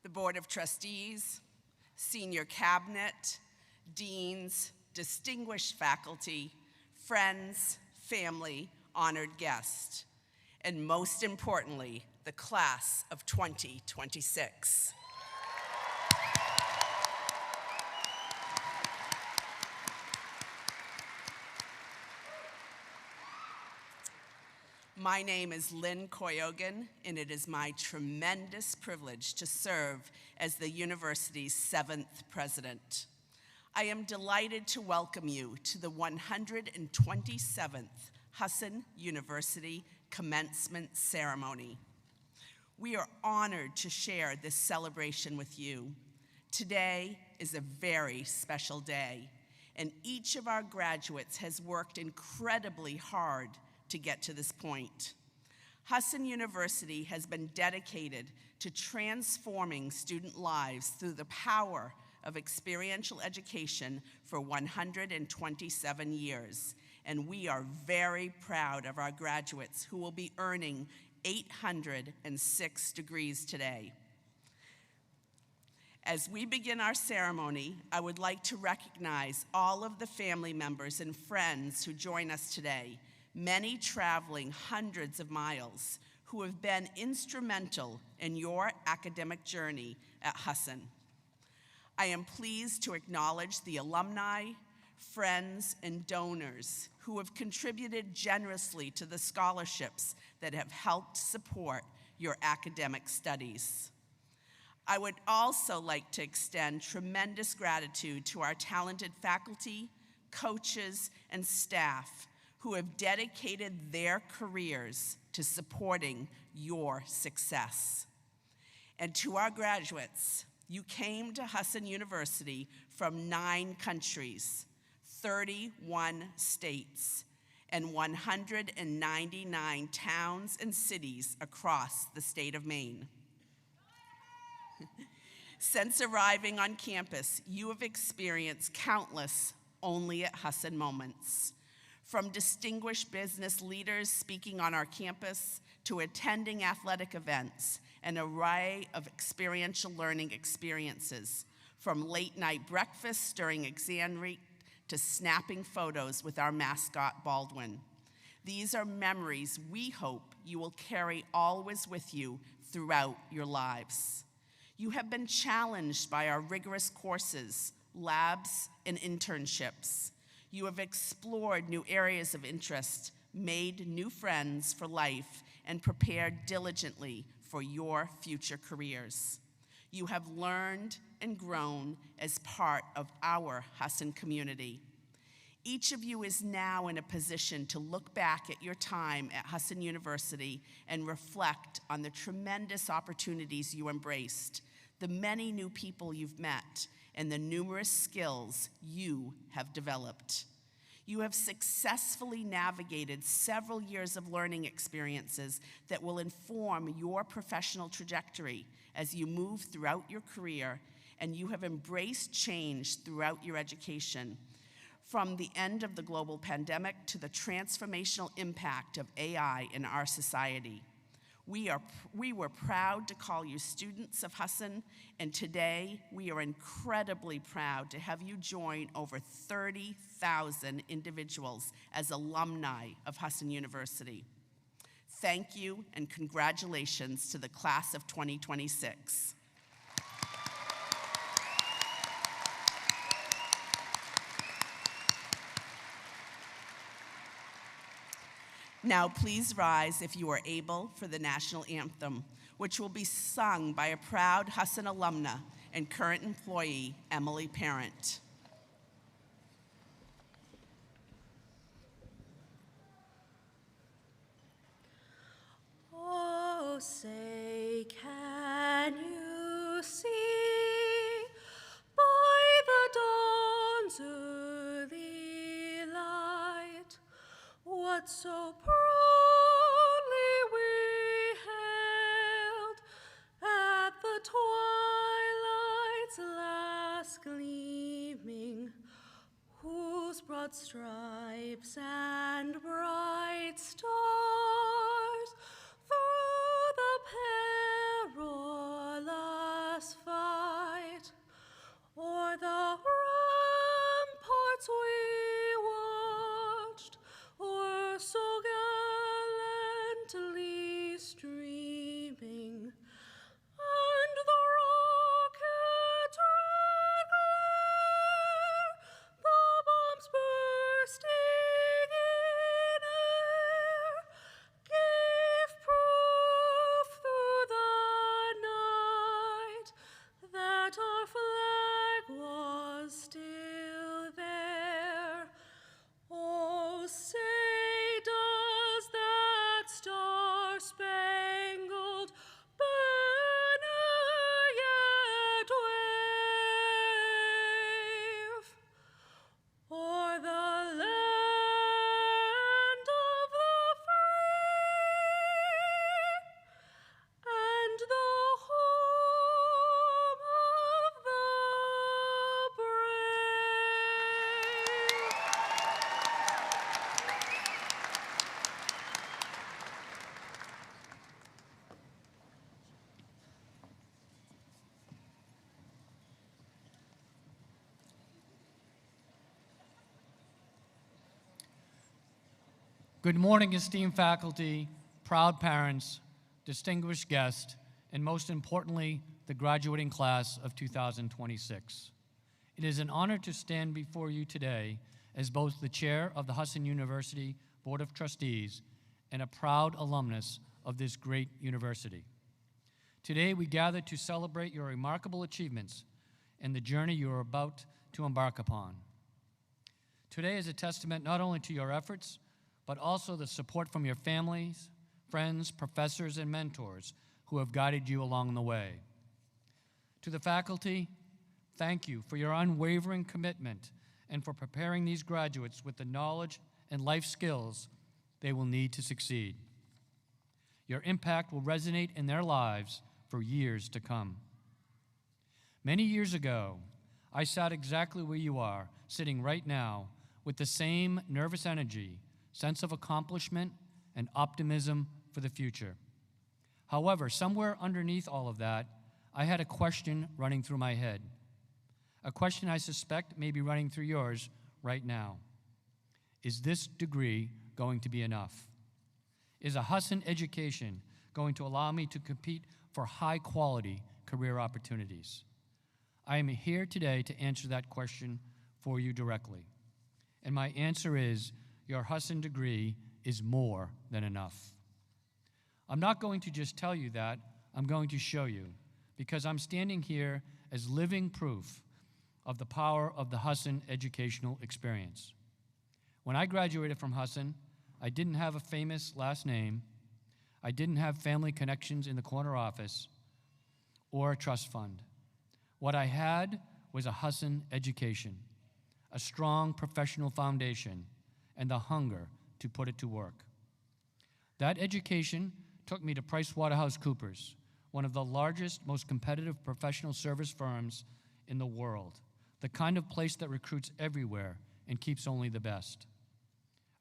the Board of Trustees, senior cabinet, deans, distinguished faculty, friends, family, honored guests, and most importantly, the class of 2026. My name is Lynn Koyogan, and it is my tremendous privilege to serve as the university's 7th president. I am delighted to welcome you to the 127th Husson University Commencement Ceremony. We are honored to share this celebration with you. Today is a very special day, and each of our graduates has worked incredibly hard to get to this point. Husson University has been dedicated to transforming student lives through the power of experiential education for 127 years, and we are very proud of our graduates who will be earning 806 degrees today. As we begin our ceremony, I would like to recognize all of the family members and friends who join us today, many traveling hundreds of miles, who have been instrumental in your academic journey at Husson. I am pleased to acknowledge the alumni, friends, and donors who have contributed generously to the scholarships that have helped support your academic studies. I would also like to extend tremendous gratitude to our talented faculty, coaches, and staff who have dedicated their careers to supporting your success. And to our graduates, you came to Husson University from 9 countries, 31 states, and 199 towns and cities across the state of Maine. Since arriving on campus, you have experienced countless only at Husson moments. From distinguished business leaders speaking on our campus to attending athletic events, an array of experiential learning experiences, from late night breakfasts during exam week to snapping photos with our mascot Baldwin. These are memories we hope you will carry always with you throughout your lives. You have been challenged by our rigorous courses, labs, and internships. You have explored new areas of interest, made new friends for life, and prepared diligently for your future careers. You have learned and grown as part of our Husson community. Each of you is now in a position to look back at your time at Husson University and reflect on the tremendous opportunities you embraced, the many new people you've met, and the numerous skills you have developed. You have successfully navigated several years of learning experiences that will inform your professional trajectory as you move throughout your career, and you have embraced change throughout your education. From the end of the global pandemic to the transformational impact of AI in our society. We were proud to call you students of Husson, and today we are incredibly proud to have you join over 30,000 individuals as alumni of Husson University. Thank you and congratulations to the class of 2026. Now please rise if you are able for the national anthem, which will be sung by a proud Husson alumna and current employee, Emily Parent. Oh, say, can you see by the dawn's early light what so proudly we hailed at the twilight's last gleaming, whose broad stripes and bright stars through the perilous Good morning, esteemed faculty, proud parents, distinguished guests, and most importantly, the graduating class of 2026. It is an honor to stand before you today as both the chair of the Husson University Board of Trustees and a proud alumnus of this great university. Today, we gather to celebrate your remarkable achievements and the journey you are about to embark upon. Today is a testament not only to your efforts, but also the support from your families, friends, professors, and mentors who have guided you along the way. To the faculty, thank you for your unwavering commitment and for preparing these graduates with the knowledge and life skills they will need to succeed. Your impact will resonate in their lives for years to come. Many years ago, I sat exactly where you are, sitting right now, with the same nervous energy, sense of accomplishment, and optimism for the future. However, somewhere underneath all of that, I had a question running through my head. A question I suspect may be running through yours right now. Is this degree going to be enough? Is a Husson education going to allow me to compete for high-quality career opportunities? I am here today to answer that question for you directly. And my answer is, your Husson degree is more than enough. I'm not going to just tell you that, I'm going to show you, because I'm standing here as living proof of the power of the Husson educational experience. When I graduated from Husson, I didn't have a famous last name, I didn't have family connections in the corner office, or a trust fund. What I had was a Husson education, a strong professional foundation, and the hunger to put it to work. That education took me to PricewaterhouseCoopers, one of the largest, most competitive professional service firms in the world, the kind of place that recruits everywhere and keeps only the best.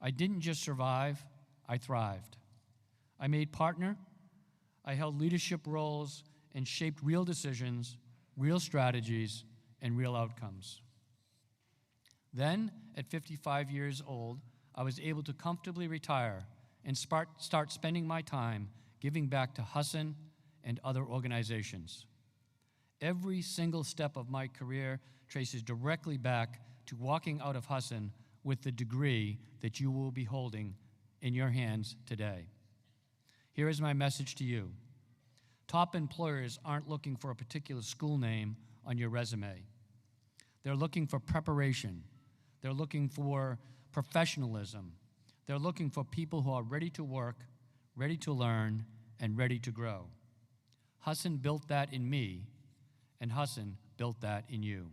I didn't just survive, I thrived. I made partner, I held leadership roles, and shaped real decisions, real strategies, and real outcomes. Then, at 55 years old, I was able to comfortably retire and start spending my time giving back to Husson and other organizations. Every single step of my career traces directly back to walking out of Husson with the degree that you will be holding in your hands today. Here is my message to you. Top employers aren't looking for a particular school name on your resume. They're looking for preparation. They're looking for professionalism. They're looking for people who are ready to work, ready to learn, and ready to grow. Husson built that in me, and Husson built that in you.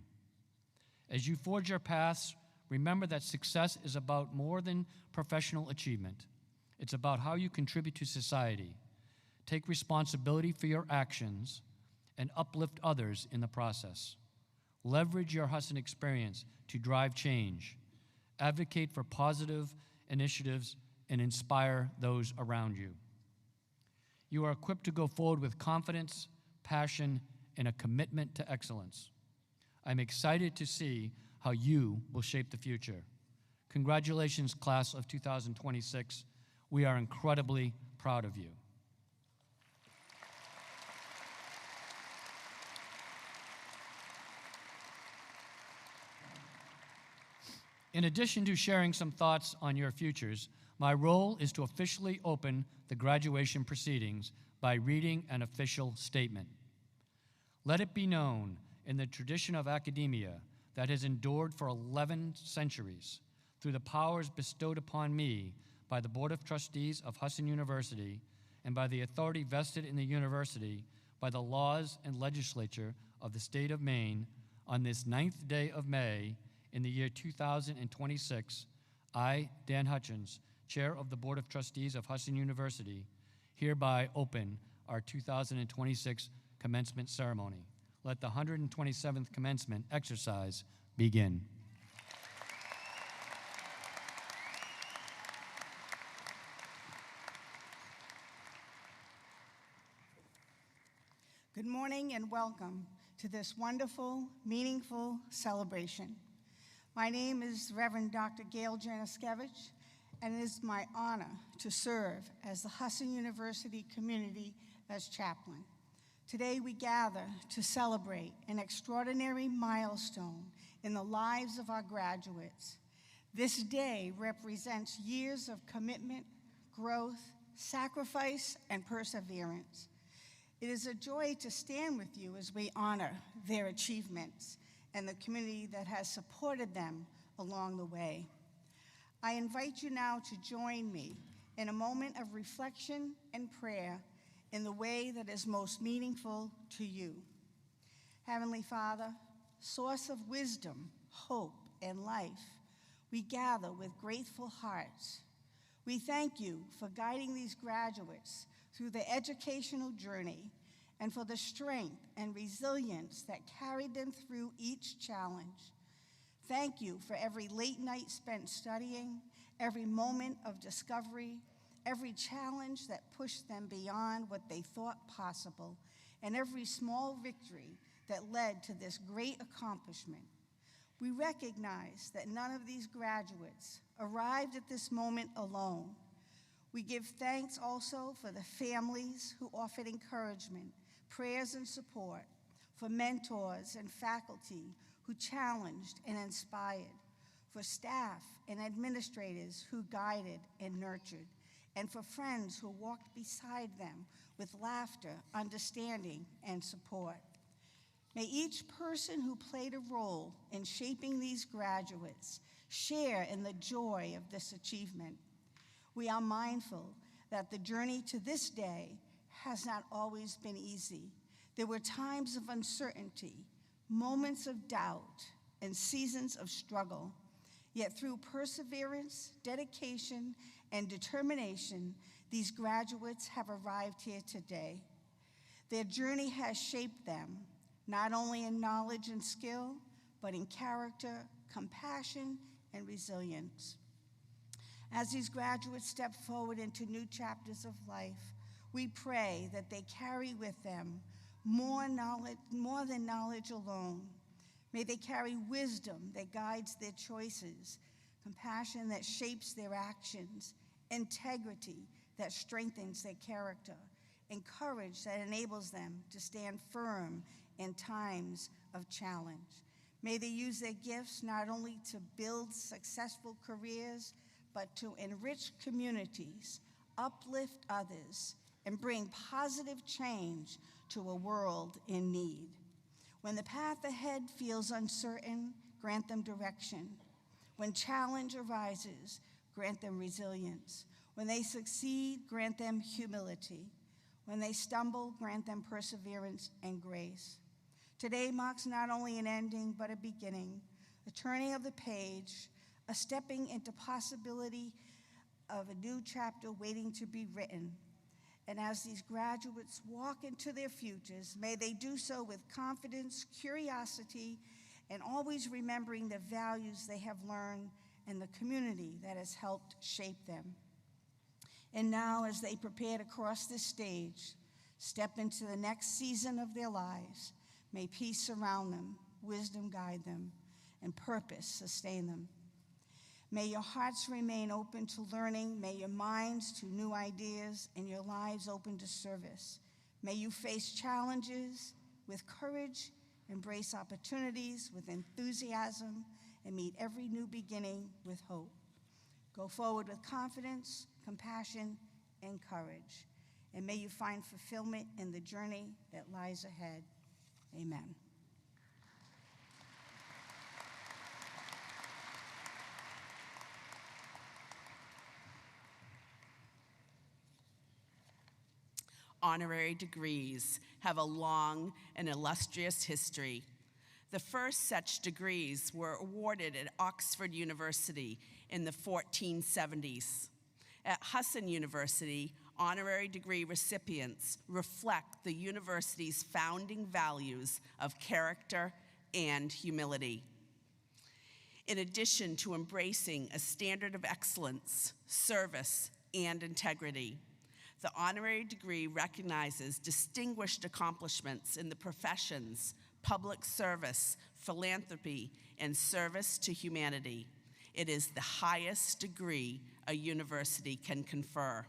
As you forge your paths, remember that success is about more than professional achievement. It's about how you contribute to society, take responsibility for your actions, and uplift others in the process. Leverage your Husson experience to drive change, advocate for positive initiatives, and inspire those around you. You are equipped to go forward with confidence, passion, and a commitment to excellence. I'm excited to see how you will shape the future. Congratulations, class of 2026. We are incredibly proud of you. In addition to sharing some thoughts on your futures, my role is to officially open the graduation proceedings by reading an official statement. Let it be known in the tradition of academia that has endured for 11 centuries, through the powers bestowed upon me by the Board of Trustees of Husson University and by the authority vested in the university by the laws and legislature of the state of Maine, on this 9th day of May in the year 2026, I, Dan Hutchins, Chair of the Board of Trustees of Husson University, hereby open our 2026 commencement ceremony. Let the 127th commencement exercise begin. Good morning and welcome to this wonderful, meaningful celebration. My name is Reverend Dr. Gail Janiskevich, and it is my honor to serve as the Husson University community as chaplain. Today we gather to celebrate an extraordinary milestone in the lives of our graduates. This day represents years of commitment, growth, sacrifice, and perseverance. It is a joy to stand with you as we honor their achievements and the community that has supported them along the way. I invite you now to join me in a moment of reflection and prayer in the way that is most meaningful to you. Heavenly Father, source of wisdom, hope, and life, we gather with grateful hearts. We thank you for guiding these graduates through the educational journey and for the strength and resilience that carried them through each challenge. Thank you for every late night spent studying, every moment of discovery, every challenge that pushed them beyond what they thought possible, and every small victory that led to this great accomplishment. We recognize that none of these graduates arrived at this moment alone. We give thanks also for the families who offered encouragement, prayers, and support, for mentors and faculty who challenged and inspired, for staff and administrators who guided and nurtured, and for friends who walked beside them with laughter, understanding, and support. May each person who played a role in shaping these graduates share in the joy of this achievement. We are mindful that the journey to this day has not always been easy. There were times of uncertainty, moments of doubt, and seasons of struggle. Yet through perseverance, dedication, and determination, these graduates have arrived here today. Their journey has shaped them, not only in knowledge and skill, but in character, compassion, and resilience. As these graduates step forward into new chapters of life, we pray that they carry with them more than knowledge alone. May they carry wisdom that guides their choices, compassion that shapes their actions, integrity that strengthens their character, and courage that enables them to stand firm in times of challenge. May they use their gifts not only to build successful careers, but to enrich communities, uplift others, and bring positive change to a world in need. When the path ahead feels uncertain, grant them direction. When challenge arises, grant them resilience. When they succeed, grant them humility. When they stumble, grant them perseverance and grace. Today marks not only an ending, but a beginning, a turning of the page, a stepping into possibility of a new chapter waiting to be written. And as these graduates walk into their futures, may they do so with confidence, curiosity, and always remembering the values they have learned and the community that has helped shape them. And now, as they prepare to cross this stage, step into the next season of their lives, may peace surround them, wisdom guide them, and purpose sustain them. May your hearts remain open to learning. May your minds to new ideas and your lives open to service. May you face challenges with courage, embrace opportunities with enthusiasm, and meet every new beginning with hope. Go forward with confidence, compassion, and courage. And may you find fulfillment in the journey that lies ahead. Amen. Honorary degrees have a long and illustrious history. The first such degrees were awarded at Oxford University in the 1470s. At Husson University, honorary degree recipients reflect the university's founding values of character and humility. In addition to embracing a standard of excellence, service, and integrity, the honorary degree recognizes distinguished accomplishments in the professions, public service, philanthropy, and service to humanity. It is the highest degree a university can confer.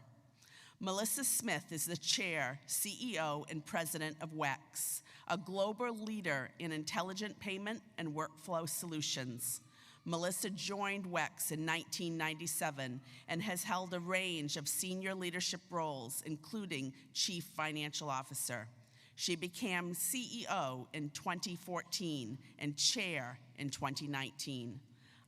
Melissa Smith is the chair, CEO, and president of WEX, a global leader in intelligent payment and workflow solutions. Melissa joined WEX in 1997 and has held a range of senior leadership roles, including Chief Financial Officer. She became CEO in 2014 and chair in 2019.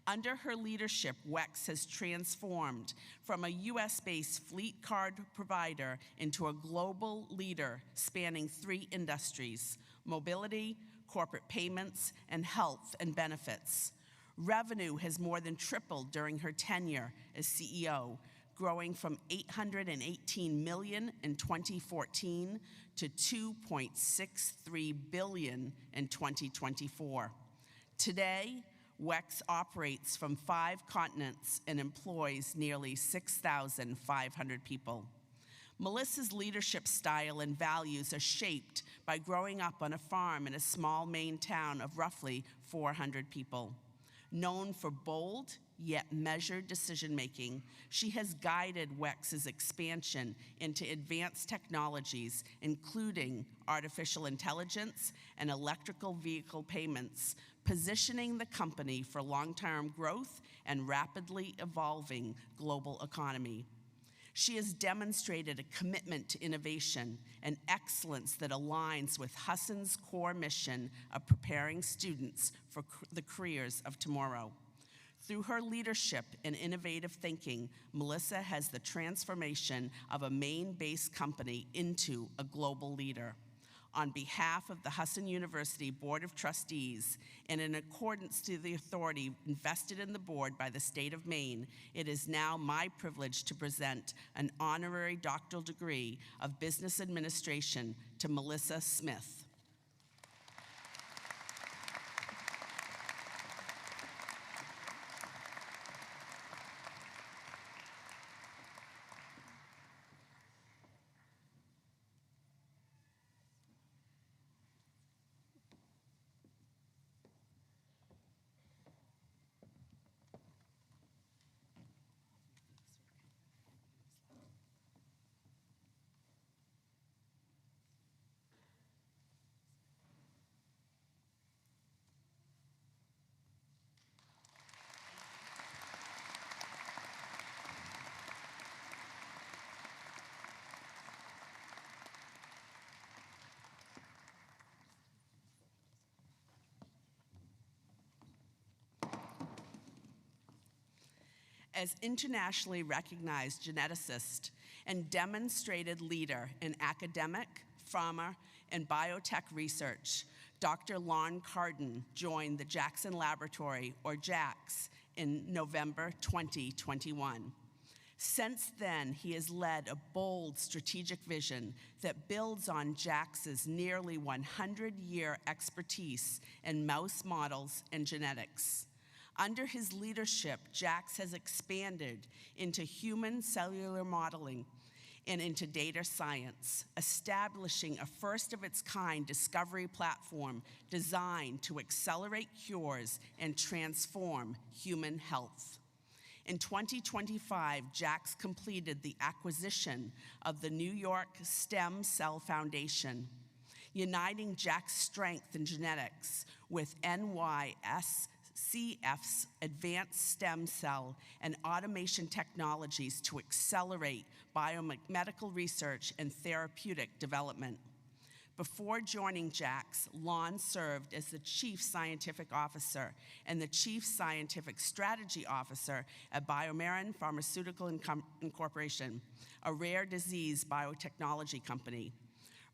Under her leadership, WEX has transformed from a US-based fleet card provider into a global leader spanning 3 industries: mobility, corporate payments, and health and benefits. Revenue has more than tripled during her tenure as CEO, growing from $818 million in 2014 to $2.63 billion in 2024. Today, WEX operates from 5 continents and employs nearly 6,500 people. Melissa's leadership style and values are shaped by growing up on a farm in a small Maine town of roughly 400 people. Known for bold yet measured decision-making, she has guided WEX's expansion into advanced technologies, including artificial intelligence and electrical vehicle payments, positioning the company for long-term growth and rapidly evolving global economy. She has demonstrated a commitment to innovation and excellence that aligns with Husson's core mission of preparing students for the careers of tomorrow. Through her leadership and innovative thinking, Melissa has the transformation of a Maine-based company into a global leader. On behalf of the Husson University Board of Trustees, and in accordance to the authority invested in the board by the state of Maine, it is now my privilege to present an honorary doctoral degree of business administration to Melissa Smith. As internationally recognized geneticist and demonstrated leader in academic, pharma, and biotech research, Dr. Lon Cardin joined the Jackson Laboratory, or JAX, in November 2021. Since then, he has led a bold strategic vision that builds on JAX's nearly 100-year expertise in mouse models and genetics. Under his leadership, JAX has expanded into human cellular modeling and into data science, establishing a first-of-its-kind discovery platform designed to accelerate cures and transform human health. In 2025, JAX completed the acquisition of the New York Stem Cell Foundation, uniting JAX's strength in genetics with NYSCF's advanced stem cell and automation technologies to accelerate biomedical research and therapeutic development. Before joining JAX, Lon served as the Chief Scientific Officer and the Chief Scientific Strategy Officer at BioMarin Pharmaceutical Incorporation, a rare disease biotechnology company.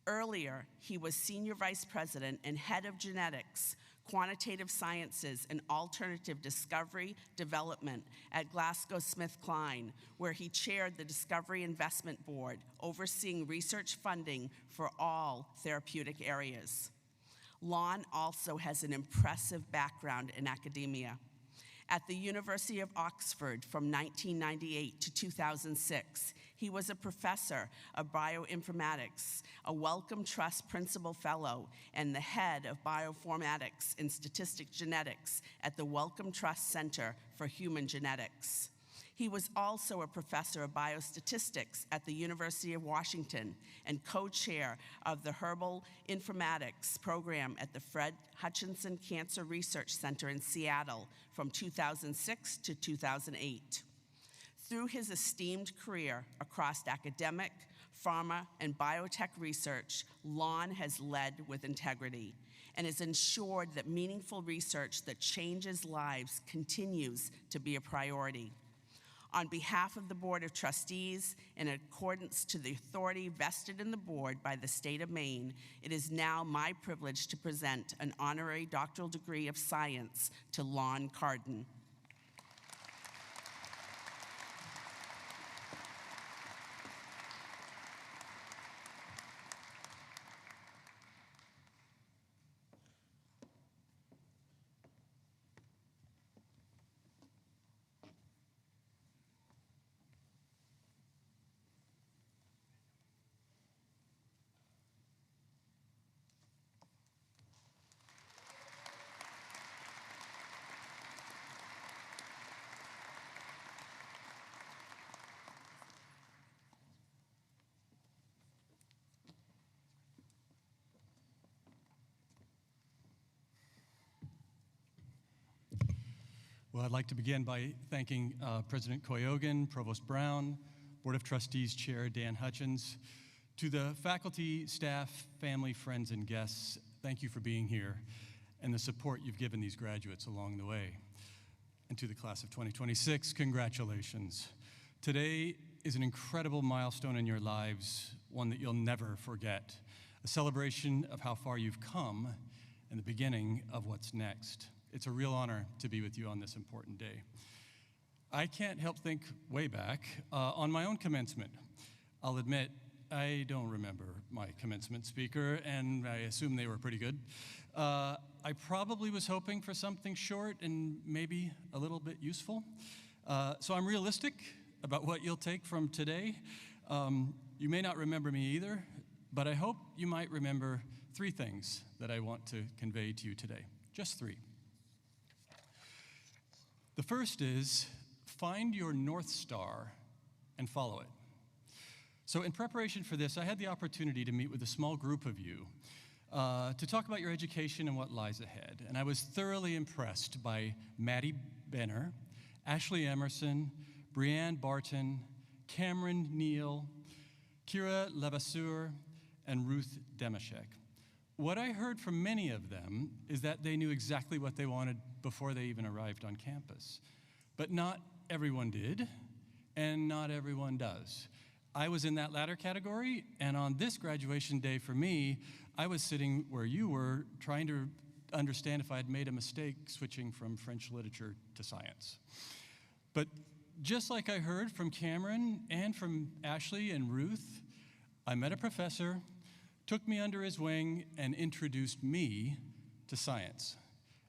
Earlier, he was Senior Vice President and Head of Genetics, Quantitative Sciences, and Alternative Discovery Development at GlaxoSmithKline, where he chaired the Discovery Investment Board, overseeing research funding for all therapeutic areas. Lon also has an impressive background in academia. At the University of Oxford from 1998 to 2006, he was a professor of bioinformatics, a Wellcome Trust Principal Fellow, and the head of bioinformatics and statistic genetics at the Wellcome Trust Center for Human Genetics. He was also a professor of biostatistics at the University of Washington and co-chair of the Herbal Informatics program at the Fred Hutchinson Cancer Research Center in Seattle from 2006 to 2008. Through his esteemed career across academic, pharma, and biotech research, Lon has led with integrity and has ensured that meaningful research that changes lives continues to be a priority. On behalf of the Board of Trustees, in accordance to the authority vested in the board by the state of Maine, it is now my privilege to present an honorary doctoral degree of science to Lon Carden. Well, I'd like to begin by thanking President Koyogan, Provost Brown, Board of Trustees Chair Dan Hutchins. To the faculty, staff, family, friends, and guests, thank you for being here and the support you've given these graduates along the way. And to the class of 2026, congratulations. Today is an incredible milestone in your lives, one that you'll never forget, a celebration of how far you've come and the beginning of what's next. It's a real honor to be with you on this important day. I can't help think way back on my own commencement. I'll admit, I don't remember my commencement speaker, and I assume they were pretty good. I probably was hoping for something short and maybe a little bit useful. So I'm realistic about what you'll take from today. You may not remember me either, but I hope you might remember 3 things that I want to convey to you today. Just 3. The first is, find your North Star and follow it. So in preparation for this, I had the opportunity to meet with a small group of you to talk about your education and what lies ahead. And I was thoroughly impressed by Maddie Benner, Ashley Emerson, Brianne Barton, Cameron Neal, Kira Levasseur, and Ruth Demashek. What I heard from many of them is that they knew exactly what they wanted before they even arrived on campus. But not everyone did, and not everyone does. I was in that latter category, and on this graduation day for me, I was sitting where you were, trying to understand if I had made a mistake switching from French literature to science. But just like I heard from Cameron and from Ashley and Ruth, I met a professor, took me under his wing, and introduced me to science.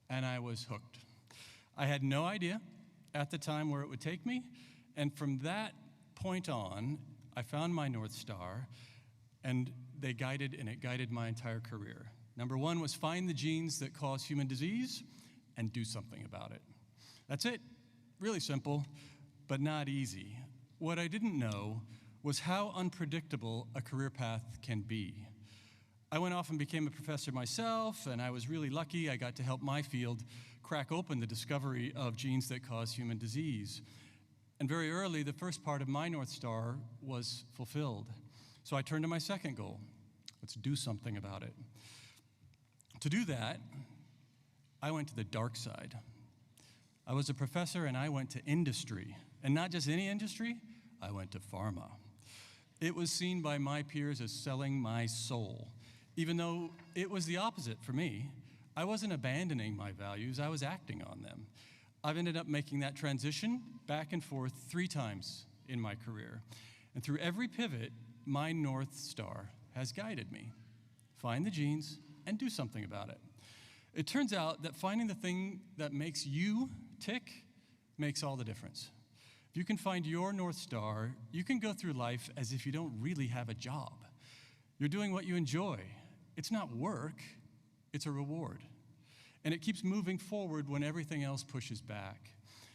And I was hooked. I had no idea at the time where it would take me, and from that point on, I found my North Star, and it guided my entire career. Number 1 was find the genes that cause human disease and do something about it. That's it. Really simple, but not easy. What I didn't know was how unpredictable a career path can be. I went off and became a professor myself, and I was really lucky. I got to help my field crack open the discovery of genes that cause human disease. And very early, the first part of my North Star was fulfilled. So I turned to my second goal. Let's do something about it. To do that, I went to the dark side. I was a professor, and I went to industry. And not just any industry, I went to pharma. It was seen by my peers as selling my soul. Even though it was the opposite for me, I wasn't abandoning my values, I was acting on them. I've ended up making that transition back and forth 3 times in my career. And through every pivot, my North Star has guided me. Find the genes and do something about it. It turns out that finding the thing that makes you tick, makes all the difference. If you can find your North Star, you can go through life as if you don't really have a job. You're doing what you enjoy. It's not work, it's a reward. And it keeps moving forward when everything else pushes back.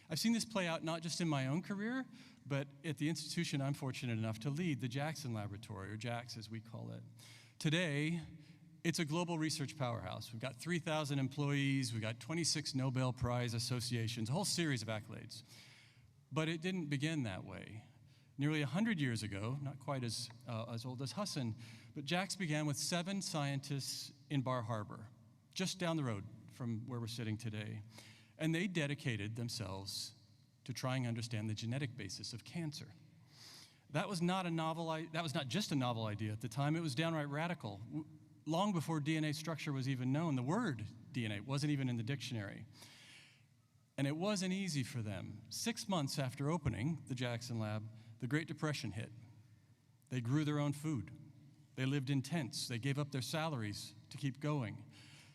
I've seen this play out not just in my own career, but at the institution I'm fortunate enough to lead, the Jackson Laboratory, or JAX as we call it. Today, it's a global research powerhouse. We've got 3,000 employees, we've got 26 Nobel Prize associations, a whole series of accolades. But it didn't begin that way. Nearly 100 years ago, not quite as old as Husson, but JAX began with 7 scientists in Bar Harbor, just down the road from where we're sitting today. And they dedicated themselves to trying to understand the genetic basis of cancer. That was not just a novel idea at the time, it was downright radical. Long before DNA structure was even known, the word DNA wasn't even in the dictionary. And it wasn't easy for them. 6 months after opening the Jackson Lab, the Great Depression hit. They grew their own food. They lived in tents. They gave up their salaries to keep going.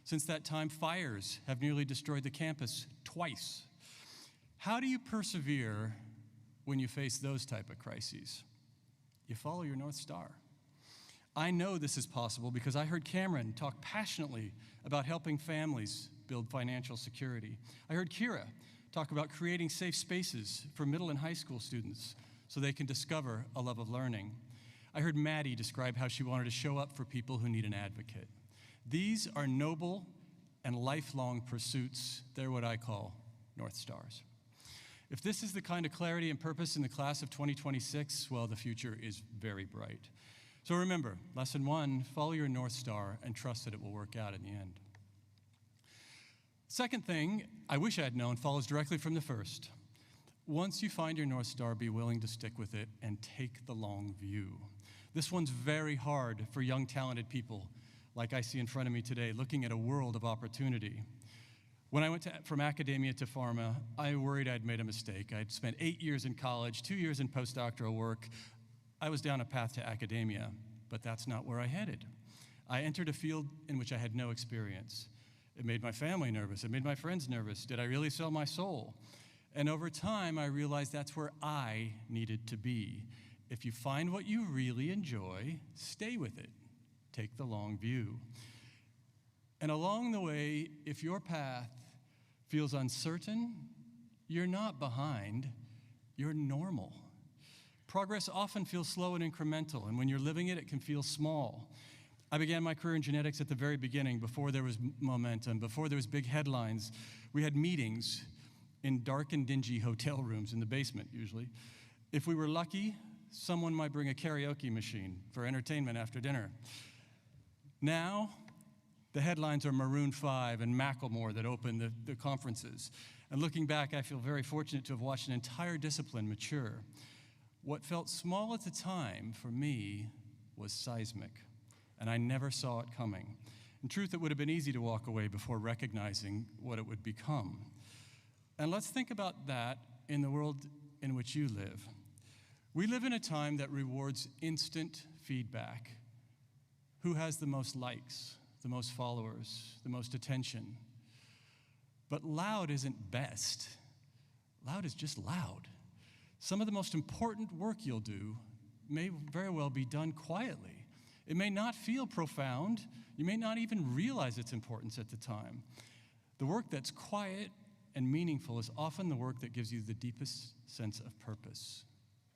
Since that time, fires have nearly destroyed the campus twice. How do you persevere when you face those type of crises? You follow your North Star. I know this is possible because I heard Cameron talk passionately about helping families build financial security. I heard Kira talk about creating safe spaces for middle and high school students so they can discover a love of learning. I heard Maddie describe how she wanted to show up for people who need an advocate. These are noble and lifelong pursuits. They're what I call North Stars. If this is the kind of clarity and purpose in the class of 2026, well, the future is very bright. So remember, lesson 1, follow your North Star and trust that it will work out in the end. Second thing I wish I had known follows directly from the first. Once you find your North Star, be willing to stick with it and take the long view. This one's very hard for young, talented people like I see in front of me today, looking at a world of opportunity. When I went from academia to pharma, I worried I'd made a mistake. I'd spent 8 years in college, 2 years in postdoctoral work. I was down a path to academia, but that's not where I headed. I entered a field in which I had no experience. It made my family nervous. It made my friends nervous. Did I really sell my soul? And over time, I realized that's where I needed to be. If you find what you really enjoy, stay with it. Take the long view. And along the way, if your path feels uncertain, you're not behind, you're normal. Progress often feels slow and incremental, and when you're living it, it can feel small. I began my career in genetics at the very beginning, before there was momentum, before there was big headlines. We had meetings in dark and dingy hotel rooms in the basement, usually. If we were lucky, someone might bring a karaoke machine for entertainment after dinner. Now, the headlines are Maroon 5 and Macklemore that open the conferences. And looking back, I feel very fortunate to have watched an entire discipline mature. What felt small at the time, for me, was seismic, and I never saw it coming. In truth, it would have been easy to walk away before recognizing what it would become. And let's think about that in the world in which you live. We live in a time that rewards instant feedback. Who has the most likes, the most followers, the most attention? But loud isn't best. Loud is just loud. Some of the most important work you'll do may very well be done quietly. It may not feel profound. You may not even realize its importance at the time. The work that's quiet and meaningful is often the work that gives you the deepest sense of purpose.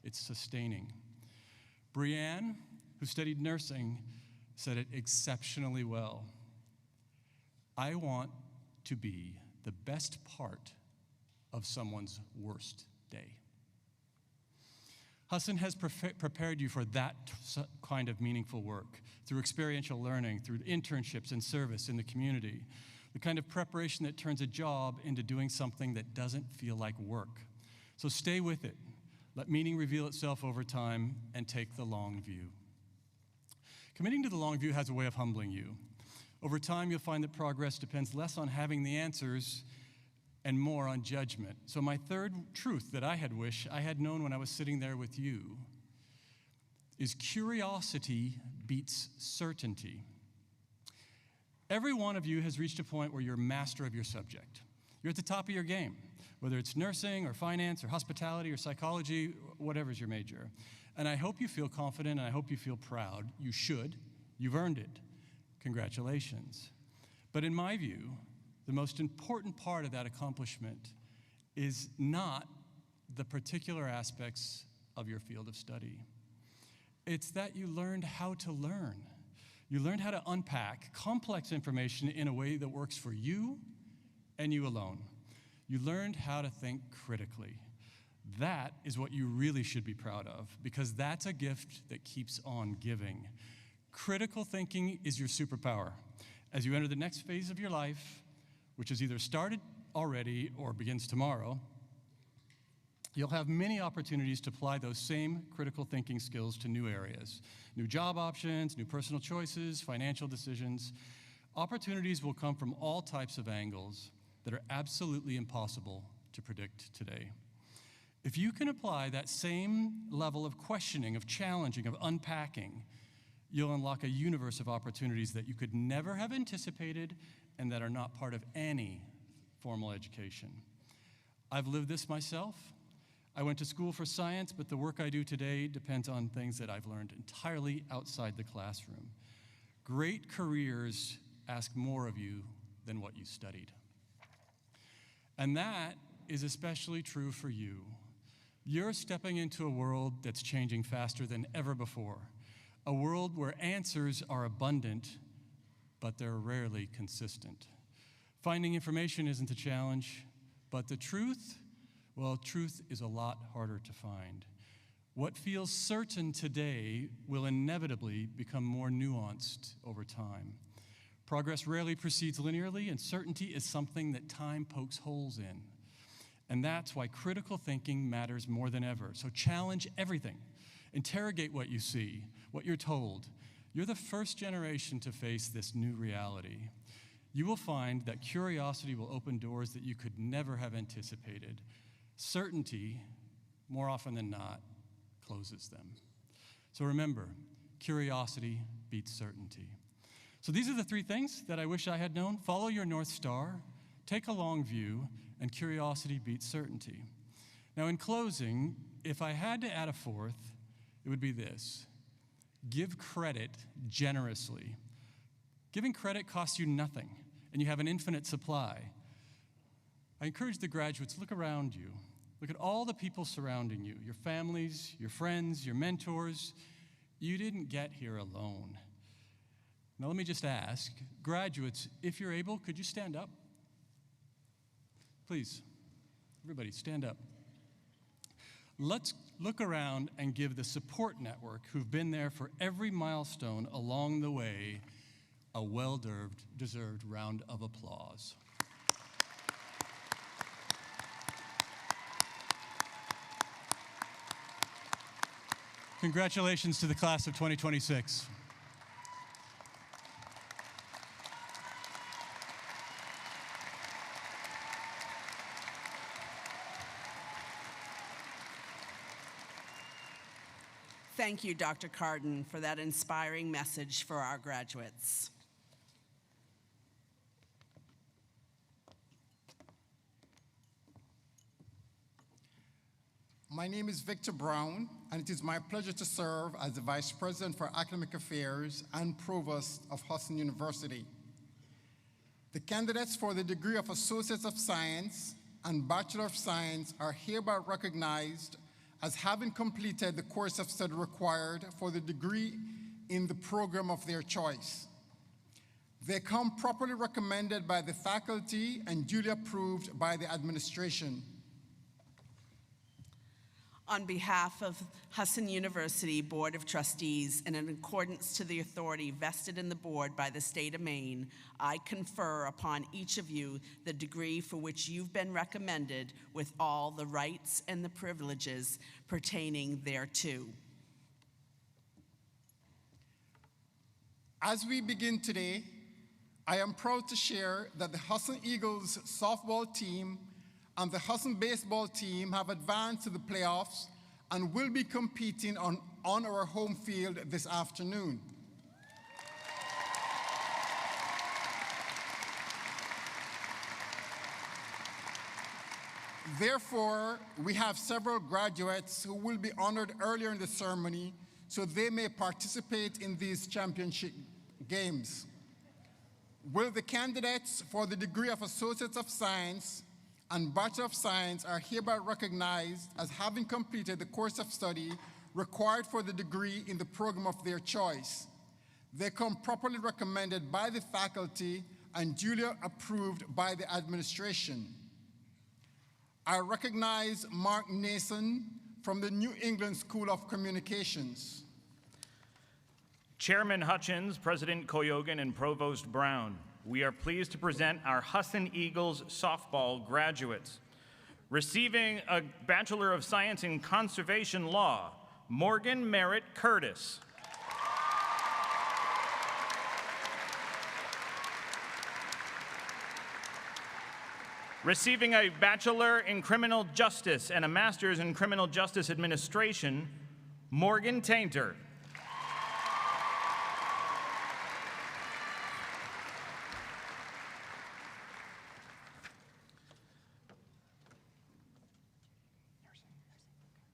It's sustaining. Brianne, who studied nursing, said it exceptionally well. I want to be the best part of someone's worst day. Husson has prepared you for that kind of meaningful work through experiential learning, through internships and service in the community, the kind of preparation that turns a job into doing something that doesn't feel like work. So stay with it. Let meaning reveal itself over time and take the long view. Committing to the long view has a way of humbling you. Over time, you'll find that progress depends less on having the answers and more on judgment. So my third truth that I had wished I had known when I was sitting there with you is curiosity beats certainty. Every one of you has reached a point where you're master of your subject. You're at the top of your game, whether it's nursing or finance or hospitality or psychology, whatever's your major. And I hope you feel confident and I hope you feel proud. You should. You've earned it. Congratulations. But in my view, the most important part of that accomplishment is not the particular aspects of your field of study. It's that you learned how to learn. You learned how to unpack complex information in a way that works for you and you alone. You learned how to think critically. That is what you really should be proud of, because that's a gift that keeps on giving. Critical thinking is your superpower. As you enter the next phase of your life, which has either started already or begins tomorrow, you'll have many opportunities to apply those same critical thinking skills to new areas. New job options, new personal choices, financial decisions. Opportunities will come from all types of angles that are absolutely impossible to predict today. If you can apply that same level of questioning, of challenging, of unpacking, you'll unlock a universe of opportunities that you could never have anticipated and that are not part of any formal education. I've lived this myself. I went to school for science, but the work I do today depends on things that I've learned entirely outside the classroom. Great careers ask more of you than what you studied. And that is especially true for you. You're stepping into a world that's changing faster than ever before. A world where answers are abundant, but they're rarely consistent. Finding information isn't a challenge, but the truth, well, truth is a lot harder to find. What feels certain today will inevitably become more nuanced over time. Progress rarely proceeds linearly, and certainty is something that time pokes holes in. And that's why critical thinking matters more than ever. So challenge everything. Interrogate what you see, what you're told. You're the first generation to face this new reality. You will find that curiosity will open doors that you could never have anticipated. Certainty, more often than not, closes them. So remember, curiosity beats certainty. So these are the three things that I wish I had known. Follow your North Star, take a long view, and curiosity beats certainty. Now in closing, if I had to add a fourth, it would be this: give credit generously. Giving credit costs you nothing, and you have an infinite supply. I encourage the graduates, look around you. Look at all the people surrounding you, your families, your friends, your mentors. You didn't get here alone. Now let me just ask, graduates, if you're able, could you stand up? Please, everybody stand up. Let's look around and give the support network who've been there for every milestone along the way a well-deserved round of applause. Congratulations to the class of 2026. Thank you, Dr. Carden, for that inspiring message for our graduates. My name is Victor Brown, and it is my pleasure to serve as the Vice President for Academic Affairs and Provost of Husson University. The candidates for the degree of Associate of Science and Bachelor of Science are hereby recognized as having completed the course of study required for the degree in the program of their choice. They come properly recommended by the faculty and duly approved by the administration. On behalf of Husson University Board of Trustees and in accordance to the authority vested in the board by the state of Maine, I confer upon each of you the degree for which you've been recommended with all the rights and the privileges pertaining thereto. As we begin today, I am proud to share that the Husson Eagles softball team and the Husson baseball team have advanced to the playoffs and will be competing on our home field this afternoon. Therefore, we have several graduates who will be honored earlier in the ceremony so they may participate in these championship games. Will the candidates for the degree of Associate of Science and Bachelor of Science are hereby recognized as having completed the course of study required for the degree in the program of their choice. They come properly recommended by the faculty and duly approved by the administration. I recognize Mark Nason from the New England School of Communications. Chairman Hutchins, President Koyogan, and Provost Brown, we are pleased to present our Husson Eagles softball graduates. Receiving a Bachelor of Science in Conservation Law, Morgan Merritt Curtis. Receiving a Bachelor in Criminal Justice and a Master's in Criminal Justice Administration, Morgan Tainter.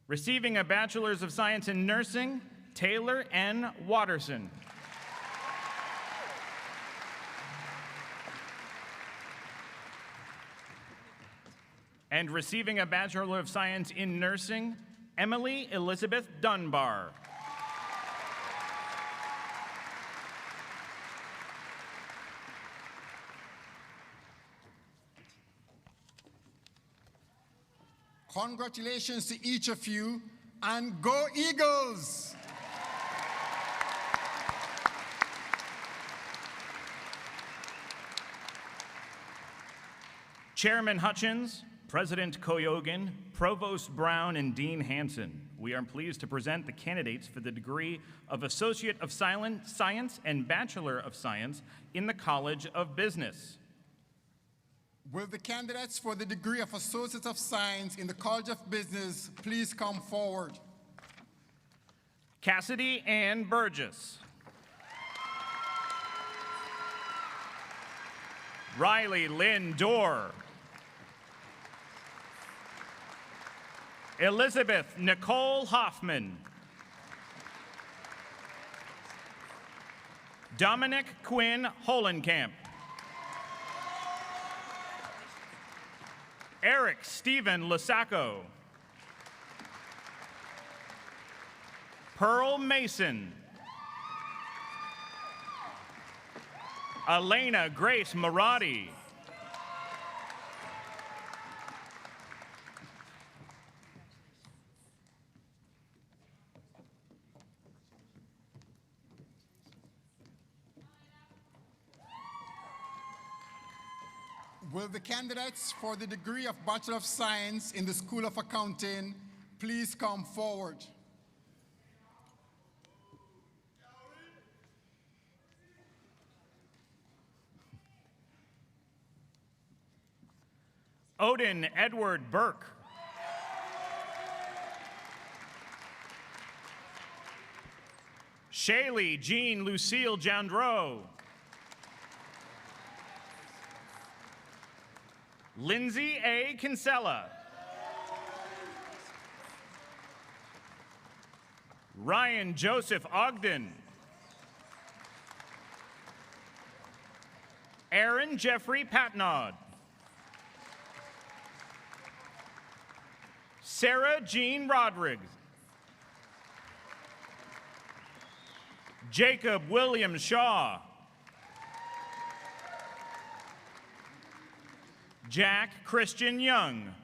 Receiving a Bachelor's of Science in Nursing, Taylor N. Watterson. And receiving a Bachelor of Science in Nursing, Emily Elizabeth Dunbar. Congratulations to each of you, and go Eagles! Chairman Hutchins, President Koyogan, Provost Brown, and Dean Hanson, we are pleased to present the candidates for the degree of Associate of Science and Bachelor of Science in the College of Business. Will the candidates for the degree of Associate of Science in the College of Business please come forward? Cassidy Ann Burgess. Riley Lynn Dorr. Elizabeth Nicole Hoffman. Dominic Quinn Holenkamp. Eric Stephen Lasacco. Pearl Mason. Elena Grace Marati. Will the candidates for the degree of Bachelor of Science in the School of Accounting please come forward? Odin Edward Burke. Shaylee Jean Lucille Jandreau. Lindsay A. Kinsella. Ryan Joseph Ogden. Aaron Jeffrey Patnod. Sarah Jean Rodriguez. Jacob William Shaw. Jack Christian Young.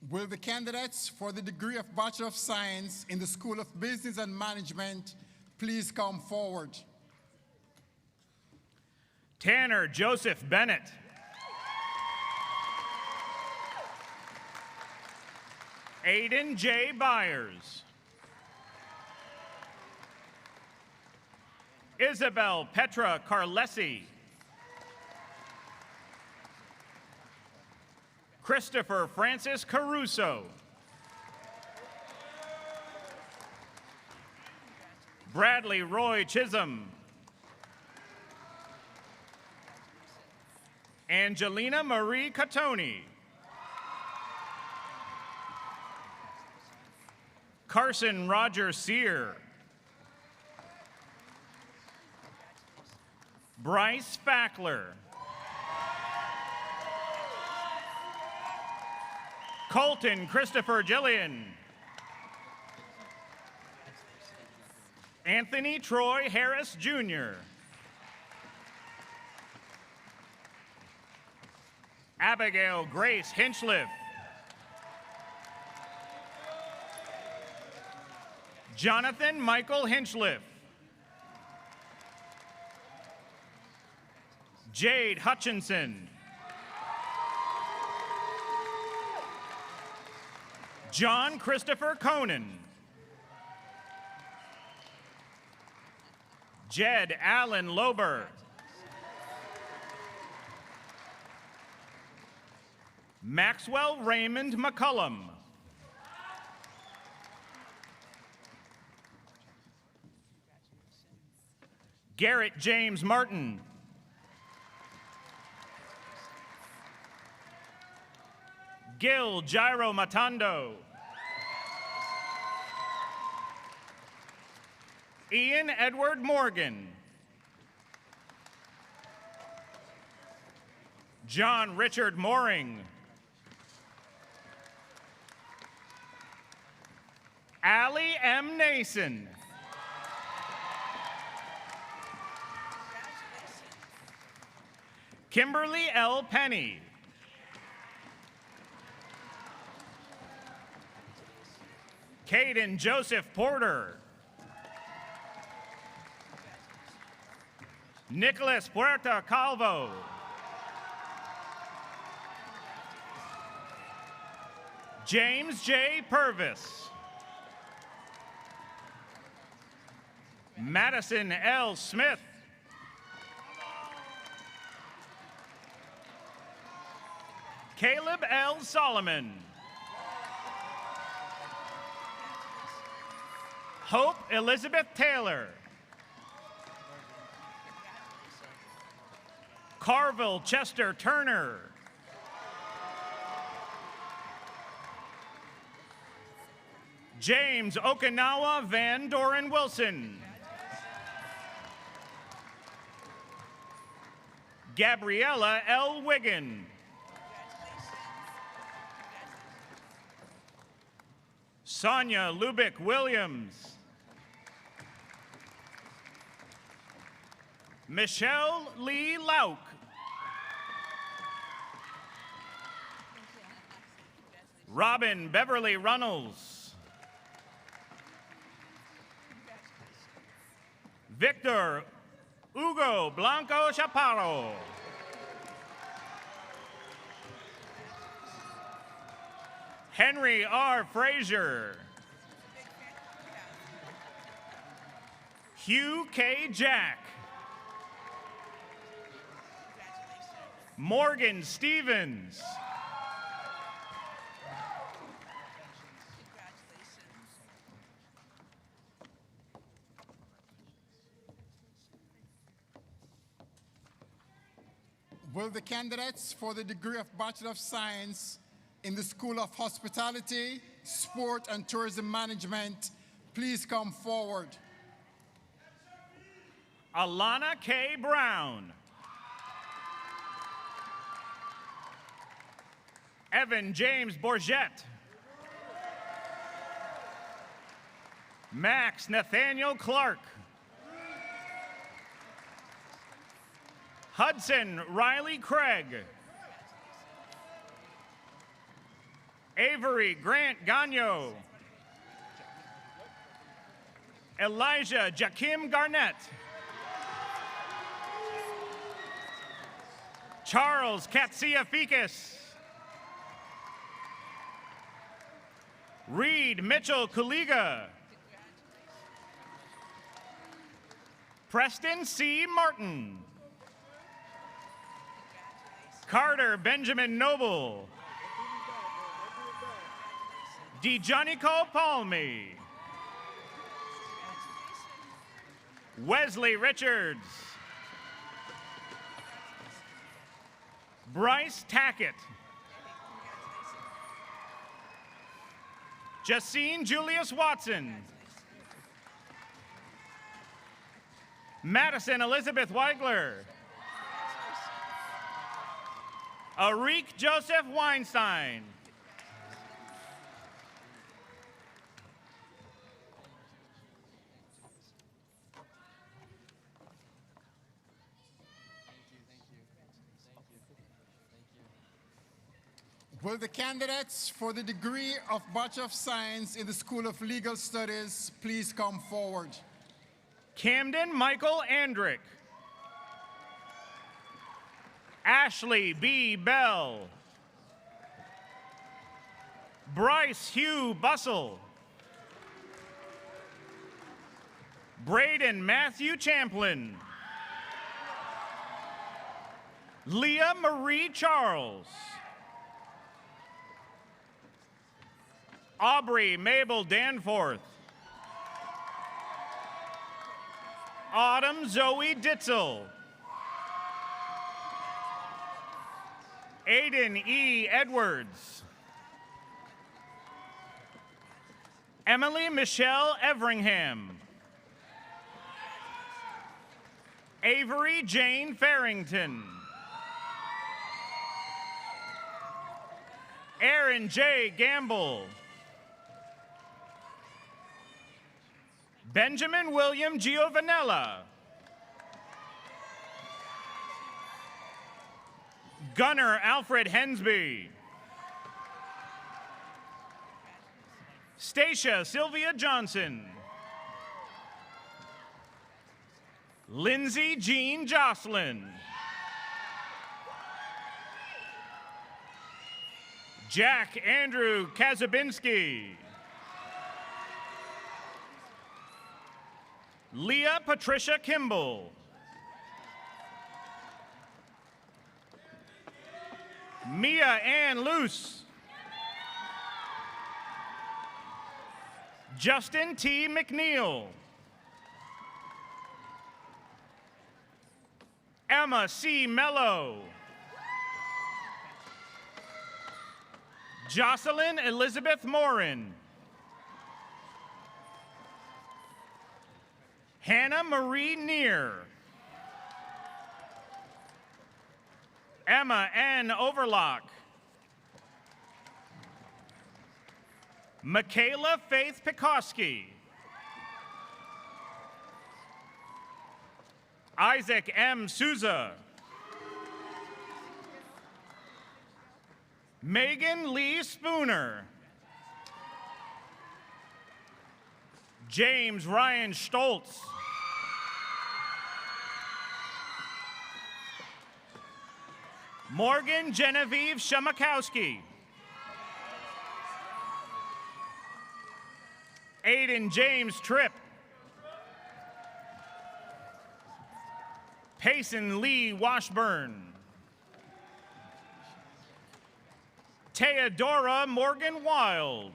Will the candidates for the degree of Bachelor of Science in the School of Business and Management please come forward? Tanner Joseph Bennett. Aiden J. Byers. Isabel Petra Carlesi. Christopher Francis Caruso. Bradley Roy Chisholm. Angelina Marie Catoni. Carson Roger Sear. Bryce Fackler. Colton Christopher Gillian. Anthony Troy Harris Jr. Abigail Grace Hinchliff. Jonathan Michael Hinchliff. Jade Hutchinson. John Christopher Conan. Jed Allen Lober. Maxwell Raymond McCullum. Garrett James Martin. Gil Jairo Matando. Ian Edward Morgan. John Richard Mooring. Allie M. Nason. Kimberly L. Penny. Caden Joseph Porter. Nicholas Puerta Calvo. James J. Purvis. Madison L. Smith. Caleb L. Solomon. Hope Elizabeth Taylor. Carville Chester Turner. James Okinawa Van Doren Wilson. Gabriella L. Wiggin. Sonia Lubick Williams. Michelle Lee Lauk. Robin Beverly Runnels. Victor Hugo Blanco Chaparro. Henry R. Frazier. Hugh K. Jack. Morgan Stevens. Will the candidates for the degree of Bachelor of Science in the School of Hospitality, Sport, and Tourism Management please come forward? Alana K. Brown. Evan James Bourgette. Max Nathaniel Clark. Hudson Riley Craig. Avery Grant Gagnon. Elijah Jakim Garnett. Charles Katsiafikis. Reed Mitchell Kuliga. Preston C. Martin. Carter Benjamin Noble. DeJonico Palmy. Wesley Richards. Bryce Tackett. Justine Julius Watson. Madison Elizabeth Weigler. Arik Joseph Weinstein. Will the candidates for the degree of Bachelor of Science in the School of Legal Studies please come forward? Camden Michael Andrick. Ashley B. Bell. Bryce Hugh Bussell. Braden Matthew Champlin. Leah Marie Charles. Aubrey Mabel Danforth. Autumn Zoe Ditzel. Aiden E. Edwards. Emily Michelle Everingham. Avery Jane Farrington. Aaron J. Gamble. Benjamin William Giovanella. Gunnar Alfred Hensby. Stacia Sylvia Johnson. Lindsay Jean Jocelyn. Jack Andrew Kazabinski. Leah Patricia Kimball. Mia Ann Luce. Justin T. McNeil. Emma C. Mello. Jocelyn Elizabeth Morin. Hannah Marie Neer. Emma N. Overlock. Michaela Faith Pekoski. Isaac M. Souza. Megan Lee Spooner. James Ryan Stoltz. Morgan Genevieve Shamakowski. Aiden James Tripp. Payson Lee Washburn. Theodora Morgan Wild.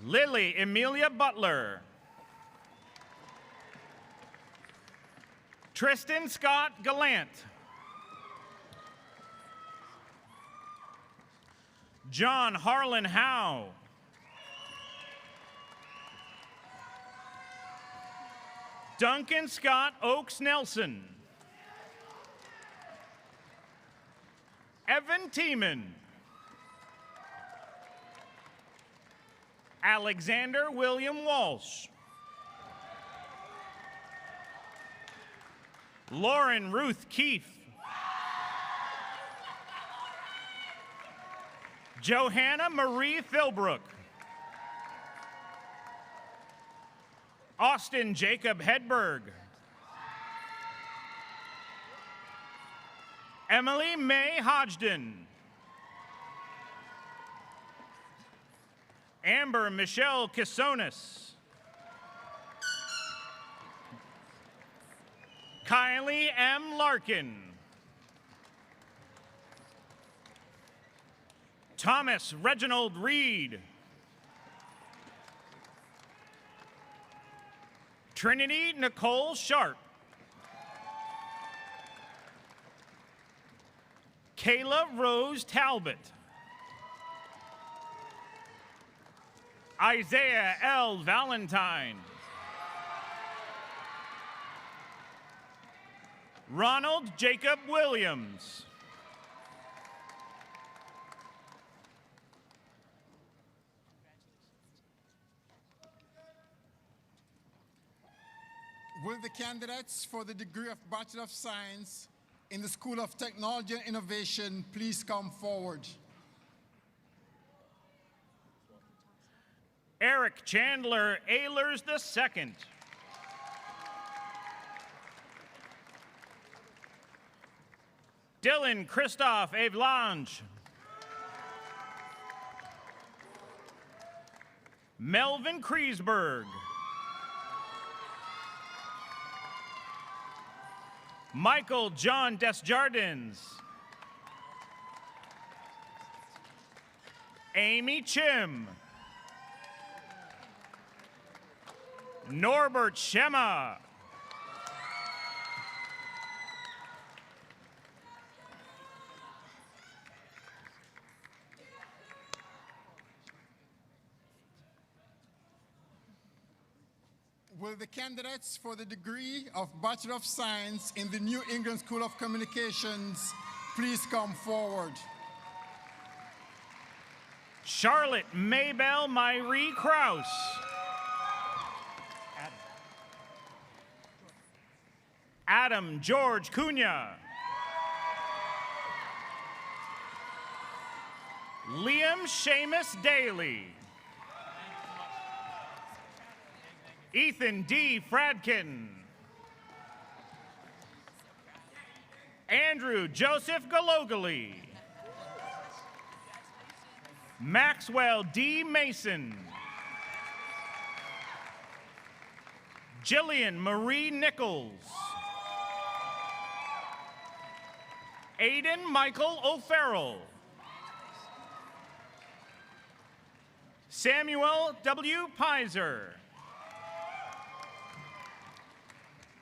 Lily Emilia Butler. Tristan Scott Gallant. John Harlan Howe. Duncan Scott Oaks Nelson. Evan Tiemann. Alexander William Walsh. Lauren Ruth Keefe. Johanna Marie Philbrook. Austin Jacob Hedberg. Emily May Hodgden. Amber Michelle Kisonis. Kylie M. Larkin. Thomas Reginald Reed. Trinity Nicole Sharp. Kayla Rose Talbot. Isaiah L. Valentine. Ronald Jacob Williams. Will the candidates for the degree of Bachelor of Science in the School of Technology and Innovation please come forward? Eric Chandler Ehlers II. Dylan Christophe Avelange. Melvin Kreisberg. Michael John Desjardins. Amy Chim. Norbert Schema. Will the candidates for the degree of Bachelor of Science in the New England School of Communications please come forward? Charlotte Maybell Myrie Kraus. Adam George Cunha. Liam Seamus Daly. Ethan D. Fradkin. Andrew Joseph Galogally. Maxwell D. Mason. Jillian Marie Nichols. Aiden Michael O'Farrell. Samuel W. Pizer.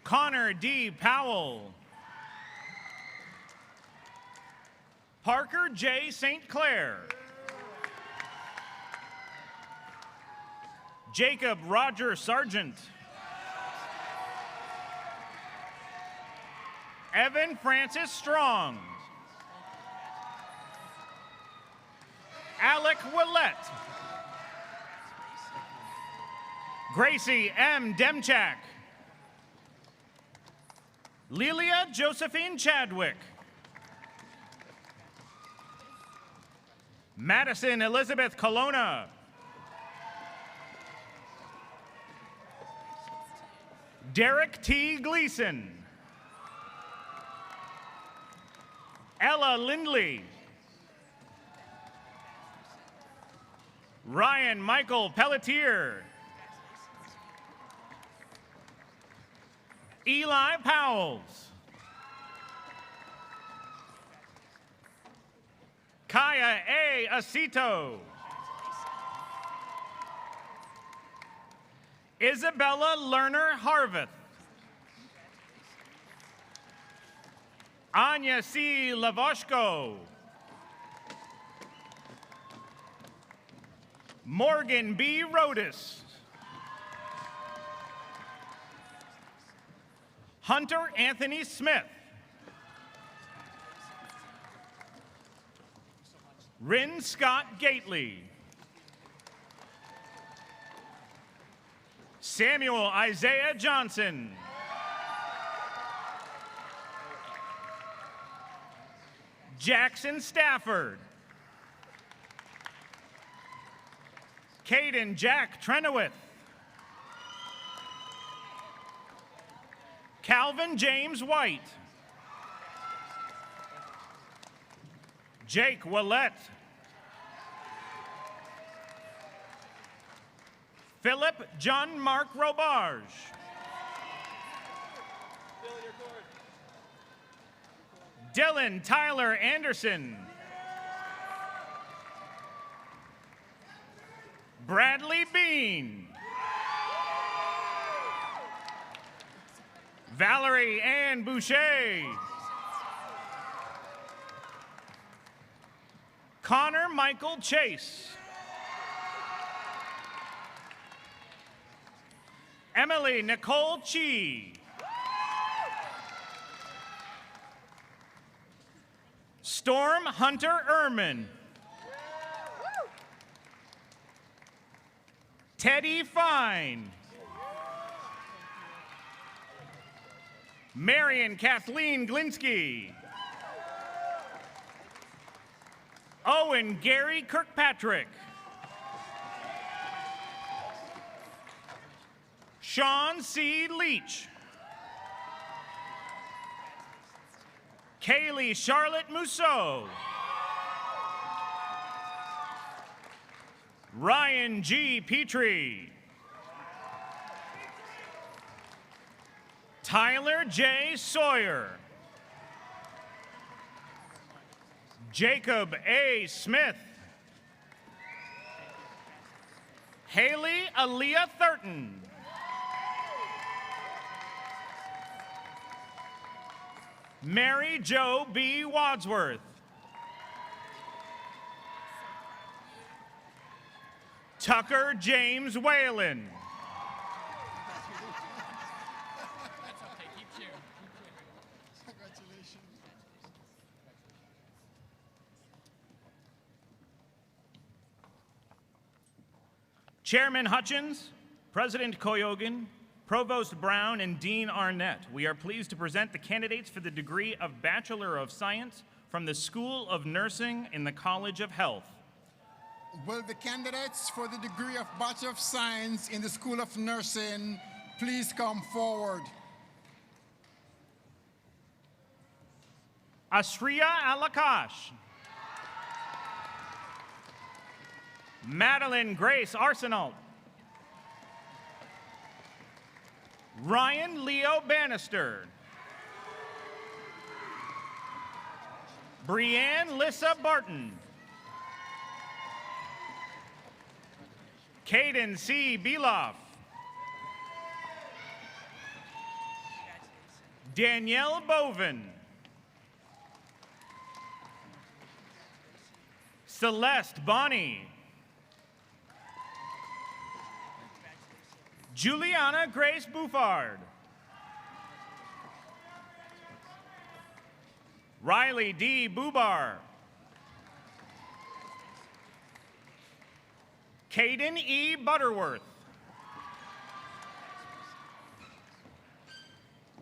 Connor D. Powell. Parker J. St. Clair. Jacob Roger Sargent. Evan Francis Strong. Alec Willett. Gracie M. Demchak. Lilia Josephine Chadwick. Madison Elizabeth Colonna. Derek T. Gleason. Ella Lindley. Ryan Michael Pelletier. Eli Powells. Kaya A. Acito. Isabella Lerner Harveth. Anya C. Lavoshko. Morgan B. Rodis. Hunter Anthony Smith. Rin Scott Gately. Samuel Isaiah Johnson. Jackson Stafford. Caden Jack Trenowith. Calvin James White. Jake Willett. Philip John Mark Robarge. Dylan Tyler Anderson. Bradley Bean. Valerie Ann Boucher. Connor Michael Chase. Emily Nicole Chi. Storm Hunter Ehrman. Teddy Fine. Marion Kathleen Glinsky. Owen Gary Kirkpatrick. Sean C. Leach. Kaylee Charlotte Mousseau. Ryan G. Petrie. Tyler J. Sawyer. Jacob A. Smith. Haley Aaliyah Thurton. Mary Jo B. Wadsworth. Tucker James Whalen. Chairman Hutchins, President Koyogan, Provost Brown, and Dean Arnett, we are pleased to present the candidates for the degree of Bachelor of Science from the School of Nursing in the College of Health. Will the candidates for the degree of Bachelor of Science in the School of Nursing please come forward? Asriya Alakash. Madeline Grace Arsenal. Ryan Leo Bannister. Brianne Lissa Barton. Caden C. Beloff. Danielle Bovin. Celeste Bonney. Juliana Grace Buffard. Riley D. Bubar. Caden E. Butterworth.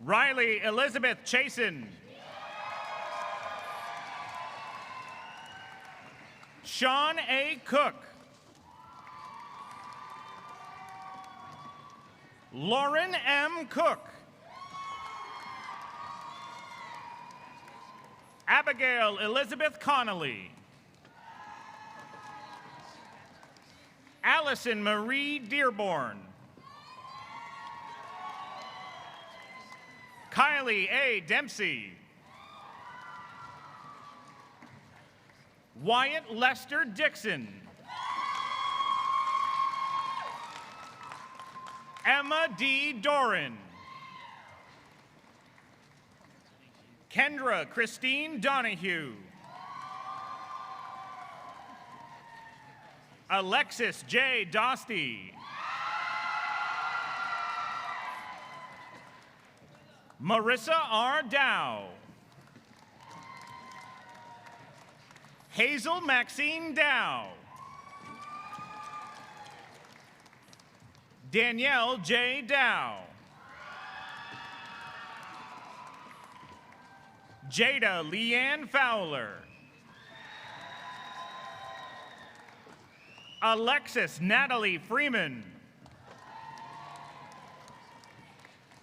Riley Elizabeth Chasen. Sean A. Cook. Lauren M. Cook. Abigail Elizabeth Connolly. Allison Marie Dearborn. Kylie A. Dempsey. Wyatt Lester Dixon. Emma D. Doran. Kendra Christine Donahue. Alexis J. Dostey. Marissa R. Dow. Hazel Maxine Dow. Danielle J. Dow. Jada Leanne Fowler. Alexis Natalie Freeman.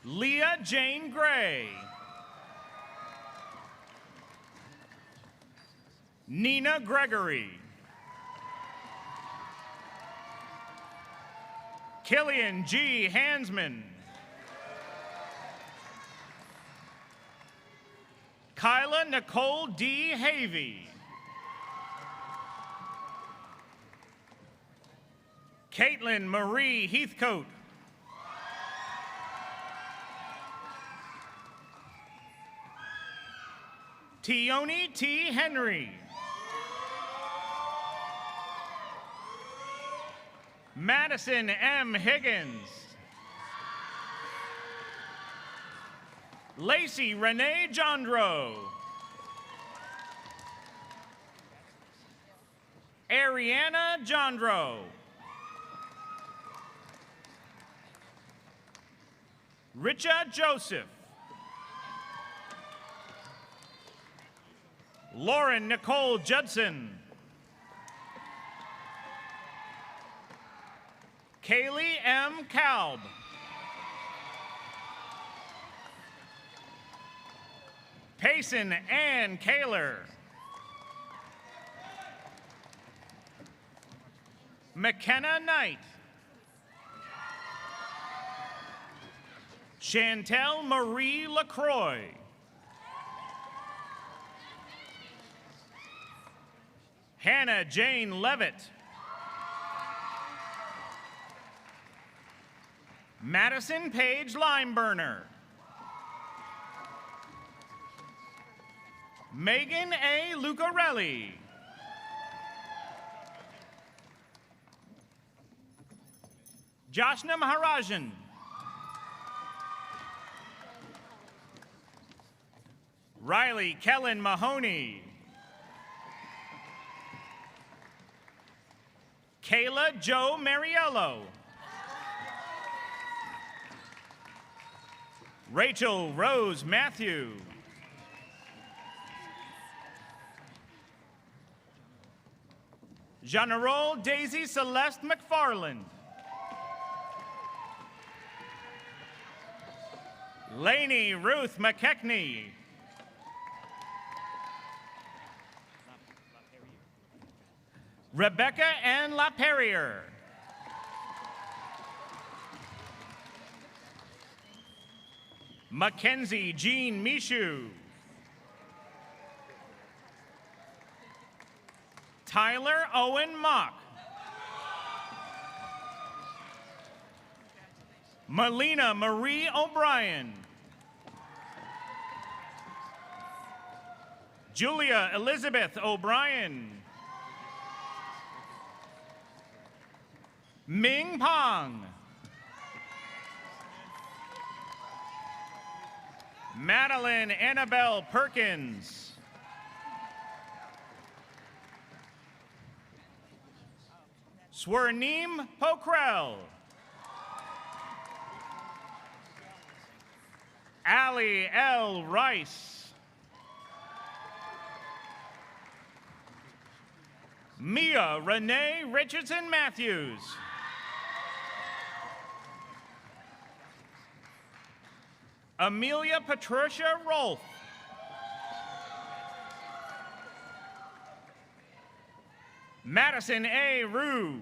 Leah Jane Gray. Nina Gregory. Killian G. Hansman. Kyla Nicole D. Havey. Caitlin Marie Heathcote. Tioni T. Henry. Madison M. Higgins. Lacey Renee Jondro. Ariana Jondro. Richa Joseph. Lauren Nicole Judson. Kaylee M. Kalb. Payson Ann Kaler. McKenna Knight. Chantel Marie LaCroix. Hannah Jane Levitt. Madison Paige Limeburner. Megan A. Lucarelli. Joshna Maharajan. Riley Kellen Mahoney. Kayla Joe Mariello. Rachel Rose Matthew. General Daisy Celeste McFarland. Lainey Ruth McKechnie. Rebecca Ann LaPerriere. Mackenzie Jean Mishu. Tyler Owen Mock. Melina Marie O'Brien. Julia Elizabeth O'Brien. Ming Pong. Madeline Annabelle Perkins. Swerneem Pokrell. Allie L. Rice. Mia Renee Richardson Matthews. Amelia Patricia Rolfe. Madison A. Rue.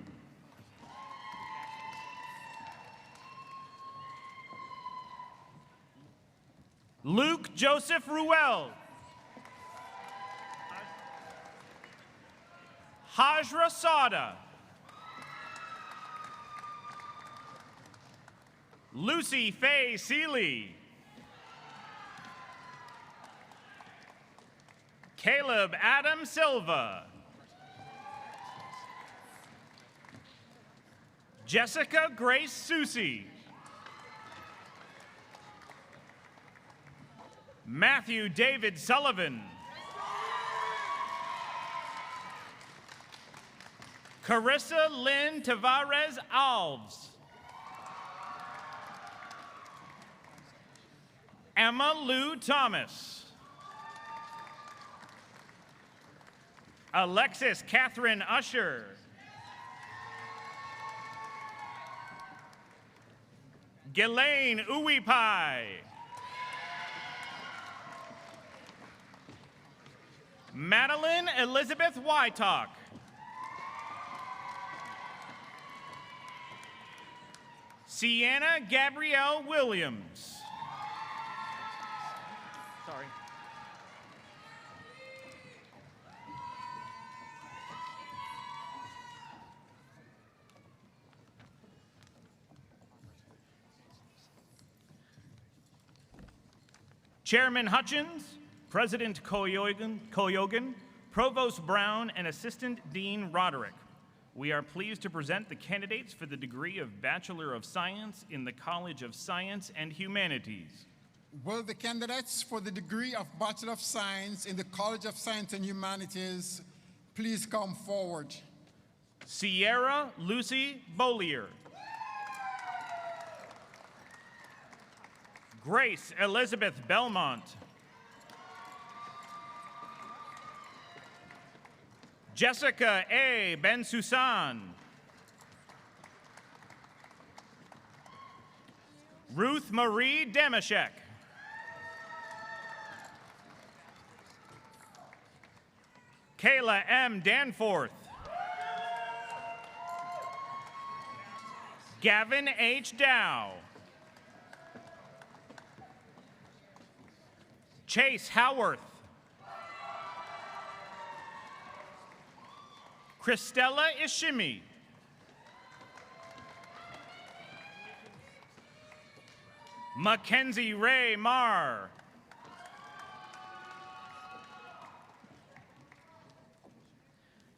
Luke Joseph Ruel. Hajra Sada. Lucy Faye Seeley. Caleb Adam Silva. Jessica Grace Susi. Matthew David Sullivan. Carissa Lynn Tavares Alves. Emma Lou Thomas. Alexis Catherine Usher. Ghislaine Uwipai. Madeline Elizabeth Wytalk. Sienna Gabrielle Williams. Sorry. Chairman Hutchins, President Koyogan, Provost Brown, and Assistant Dean Roderick. We are pleased to present the candidates for the degree of Bachelor of Science in the College of Science and Humanities. Will the candidates for the degree of Bachelor of Science in the College of Science and Humanities please come forward? Sierra Lucy Bollier. Grace Elizabeth Belmont. Jessica A. Ben-Susan. Ruth Marie Damashek. Kayla M. Danforth. Gavin H. Dow. Chase Howarth. Christella Ishimi. Mackenzie Ray Marr.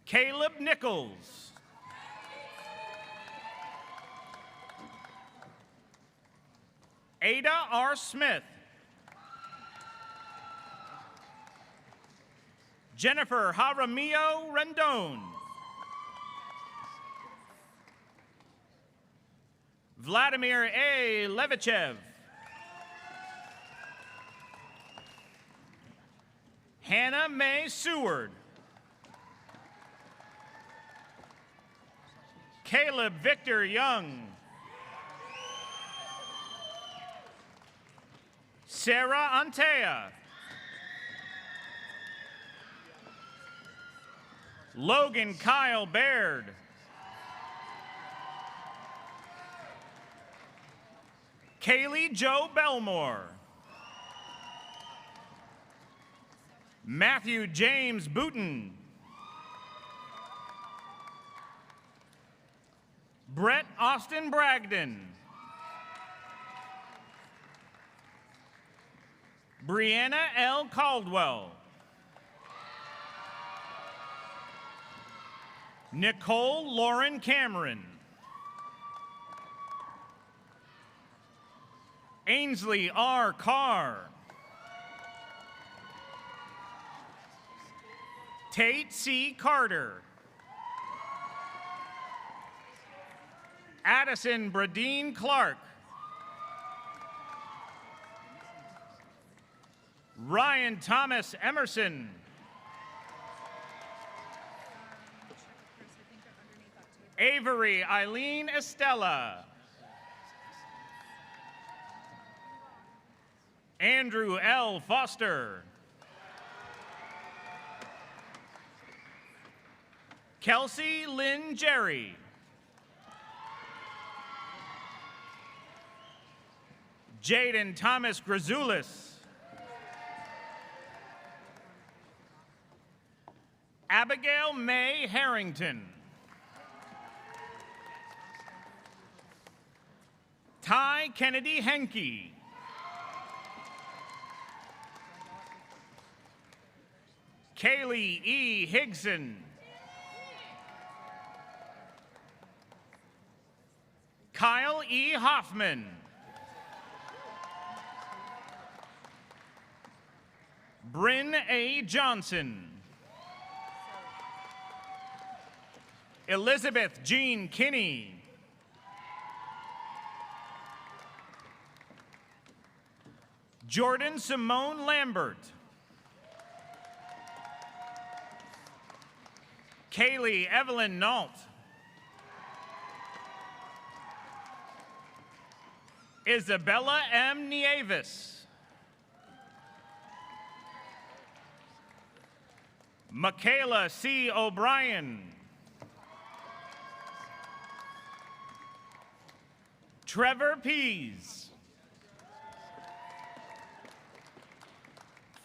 Caleb Nichols. Ada R. Smith. Jennifer Jaramillo Rendon. Vladimir A. Levichev. Hannah Mae Seward. Caleb Victor Young. Sarah Antea. Logan Kyle Baird. Kaylee Joe Belmore. Matthew James Booton. Brett Austin Bragdon. Brianna L. Caldwell. Nicole Lauren Cameron. Ainsley R. Carr. Tate C. Carter. Addison Bradeen Clark. Ryan Thomas Emerson. Avery Eileen Estella. Andrew L. Foster. Kelsey Lynn Jerry. Jaden Thomas Grazoulis. Abigail May Harrington. Ty Kennedy Henke. Kaylee E. Higson. Kyle E. Hoffman. Bryn A. Johnson. Elizabeth Jean Kinney. Jordan Simone Lambert. Kaylee Evelyn Nault. Isabella M. Nieves. Michaela C. O'Brien. Trevor Pease.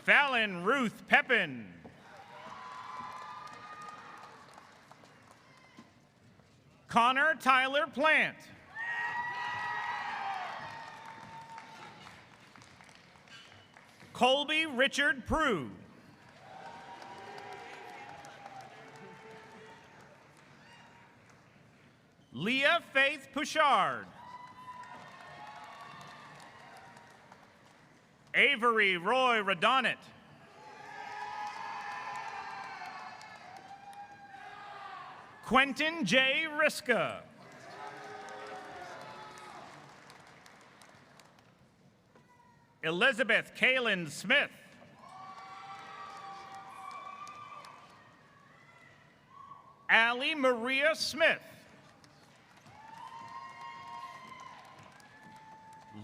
Fallon Ruth Pepin. Connor Tyler Plant. Colby Richard Prue. Leah Faith Pouchard. Avery Roy Radonnet. Quentin J. Riska. Elizabeth Kaylin Smith. Allie Maria Smith.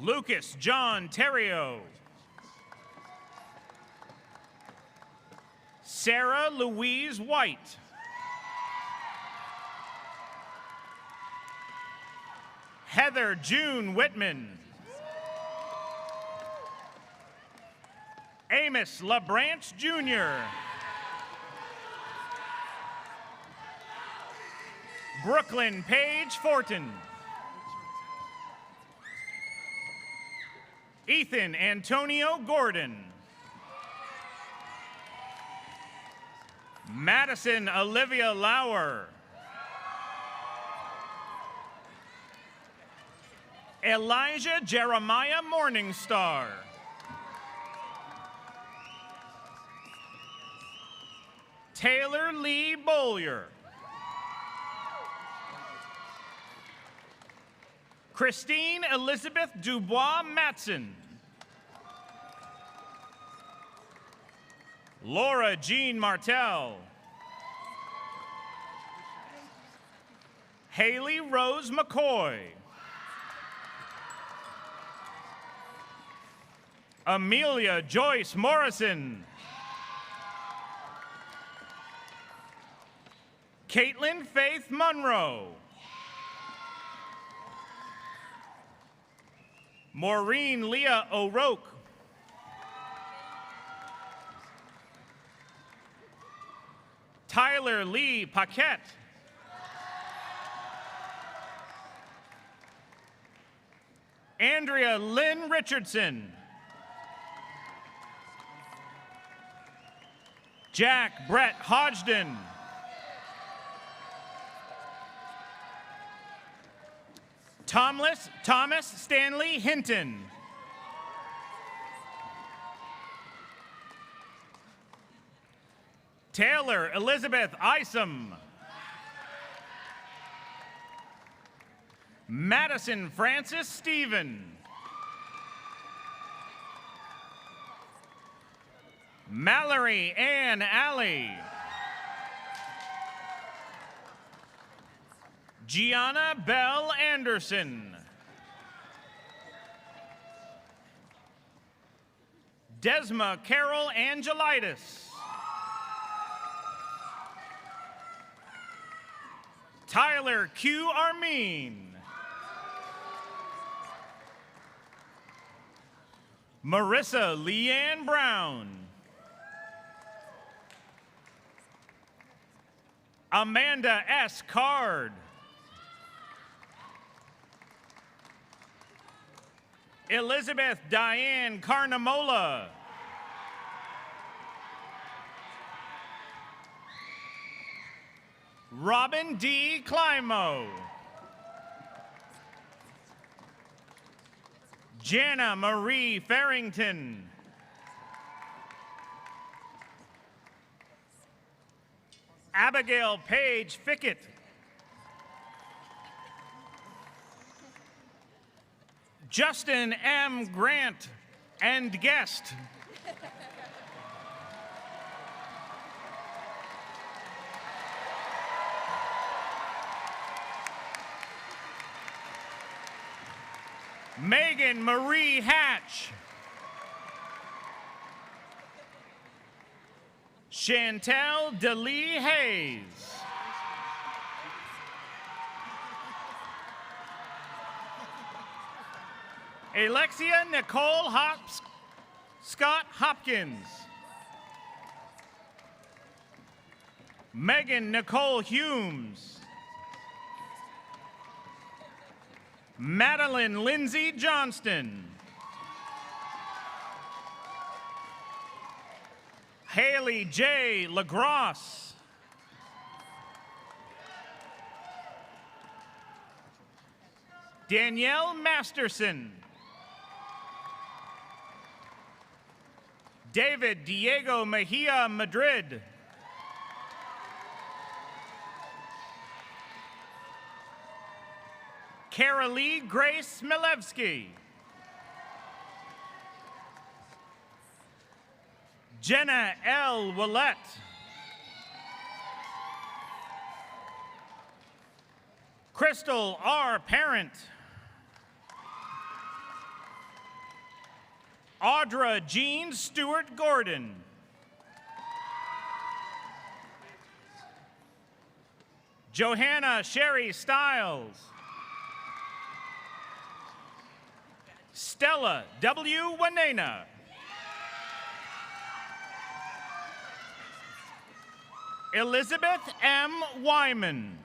Lucas John Terrio. Sarah Louise White. Heather June Whitman. Amos LaBranch Jr. Brooklyn Paige Fortin. Ethan Antonio Gordon. Madison Olivia Lauer. Elijah Jeremiah Morningstar. Taylor Lee Bollier. Christine Elizabeth Dubois Matson. Laura Jean Martell. Haley Rose McCoy. Amelia Joyce Morrison. Caitlin Faith Monroe. Maureen Leah O'Rourke. Tyler Lee Paquette. Andrea Lynn Richardson. Jack Brett Hodgden. Thomas Stanley Hinton. Taylor Elizabeth Isom. Madison Francis Stephen. Mallory Ann Alley. Gianna Bell Anderson. Desma Carol Angelitis. Tyler Q. Armin. Marissa Leanne Brown. Amanda S. Card. Elizabeth Diane Carnamola. Robin D. Climo. Jana Marie Farrington. Abigail Page Fickett. Justin M. Grant and guest. Megan Marie Hatch. Chantel DeLee Hayes. Alexia Nicole Scott Hopkins. Megan Nicole Humes. Madeline Lindsay Johnston. Haley J. LaGrosse. Danielle Masterson. David Diego Mejia Madrid. Carolee Grace Milevsky. Jenna L. Willett. Crystal R. Parent. Audra Jean Stewart Gordon. Johanna Sherry Stiles. Stella W. Wanena. Elizabeth M. Wyman.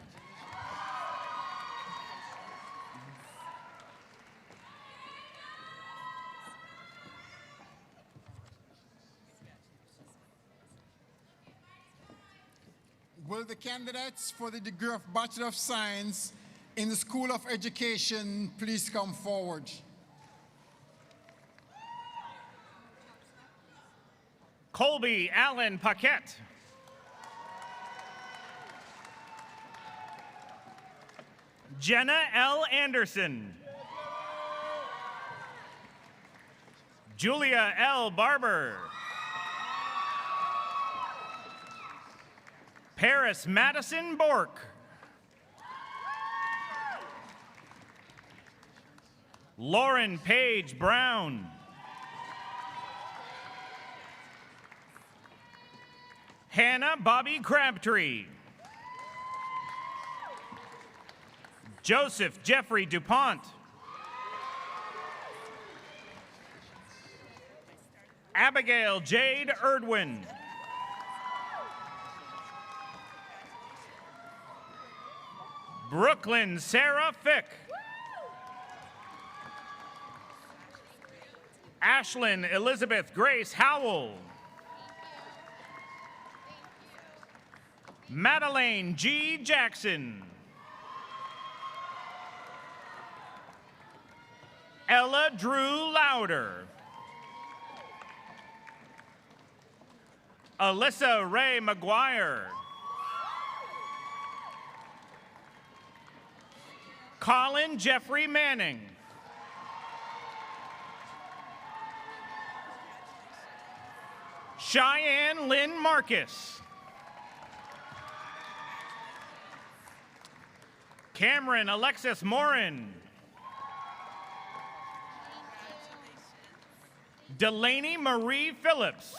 Will the candidates for the degree of Bachelor of Science in the School of Education please come forward? Colby Allen Paquette. Jenna L. Anderson. Julia L. Barber. Paris Madison Bork. Lauren Page Brown. Hannah Bobby Crabtree. Joseph Jeffrey DuPont. Abigail Jade Erdwin. Brooklyn Sarah Fick. Ashlyn Elizabeth Grace Howell. Madeleine G. Jackson. Ella Drew Louder. Alyssa Ray McGuire. Colin Jeffrey Manning. Cheyenne Lynn Marcus. Cameron Alexis Morin. Delaney Marie Phillips.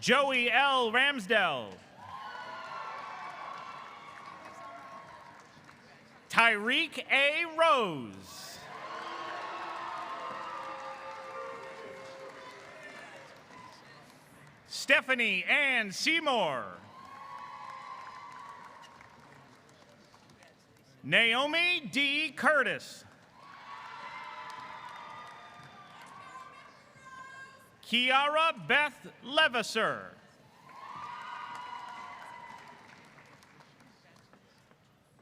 Joey L. Ramsdell. Tyreek A. Rose. Stephanie Ann Seymour. Naomi D. Curtis. Kiara Beth Levasseur.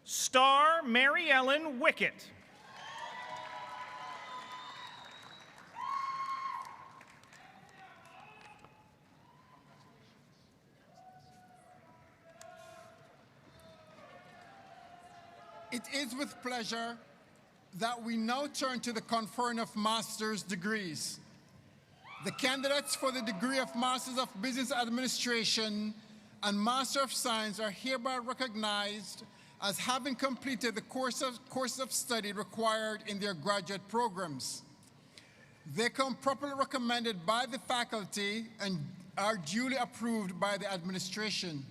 Star Mary Ellen Wickett. It is with pleasure that we now turn to the conferring of master's degrees. The candidates for the degree of Masters of Business Administration and Master of Science are hereby recognized as having completed the course of study required in their graduate programs. They come properly recommended by the faculty and are duly approved by the administration.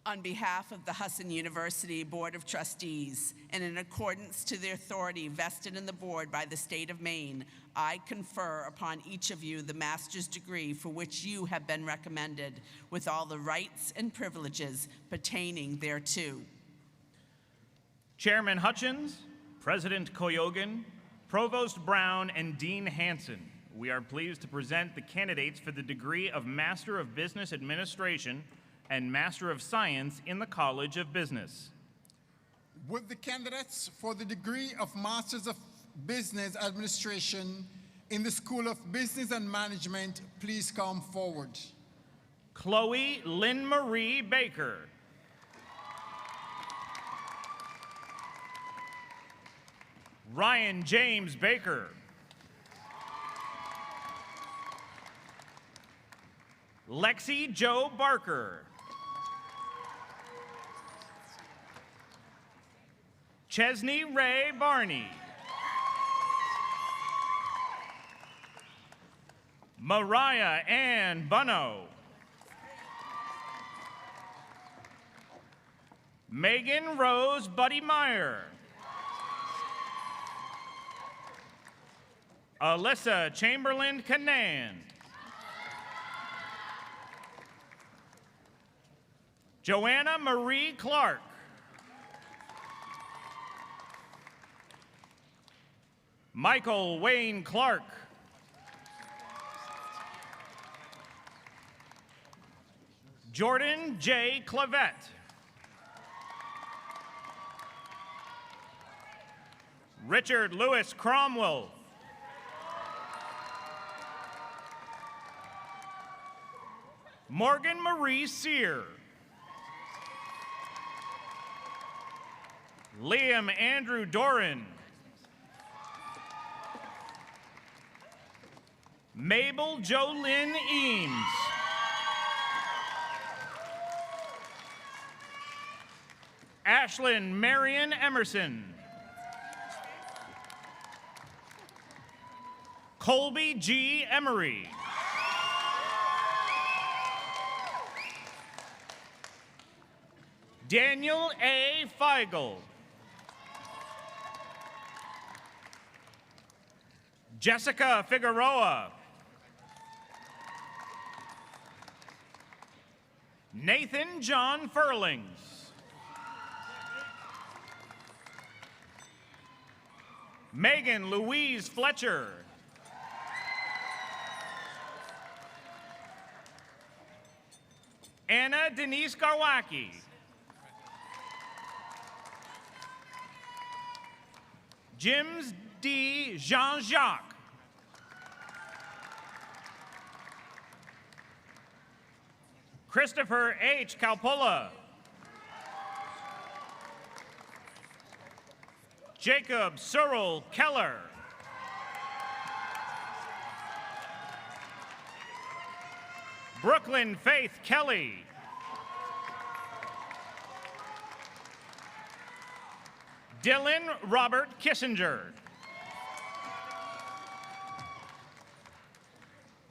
On behalf of the Husson University Board of Trustees, and in accordance to the authority vested in the board by the state of Maine, I confer upon each of you the master's degree for which you have been recommended, with all the rights and privileges pertaining thereto. Chairman Hutchins, President Koyogan, Provost Brown, and Dean Hanson. We are pleased to present the candidates for the degree of Master of Business Administration and Master of Science in the College of Business. Would the candidates for the degree of Masters of Business Administration in the School of Business and Management please come forward? Chloe Lynn Marie Baker. Ryan James Baker. Lexi Jo Barker. Chesney Ray Barney. Mariah Ann Bunno. Megan Rose Buddy Meyer. Alyssa Chamberlain Canan. Joanna Marie Clark. Michael Wayne Clark. Jordan J. Clavette. Richard Lewis Cromwell. Morgan Marie Sear. Liam Andrew Doran. Mabel Jolynn Eames. Ashlyn Marion Emerson. Colby G. Emery. Daniel A. Feigl. Jessica Figueroa. Nathan John Furlings. Megan Louise Fletcher. Anna Denise Garwacki. James D. Jean-Jacques. Christopher H. Calpola. Jacob Cyril Keller. Brooklyn Faith Kelly. Dylan Robert Kissinger.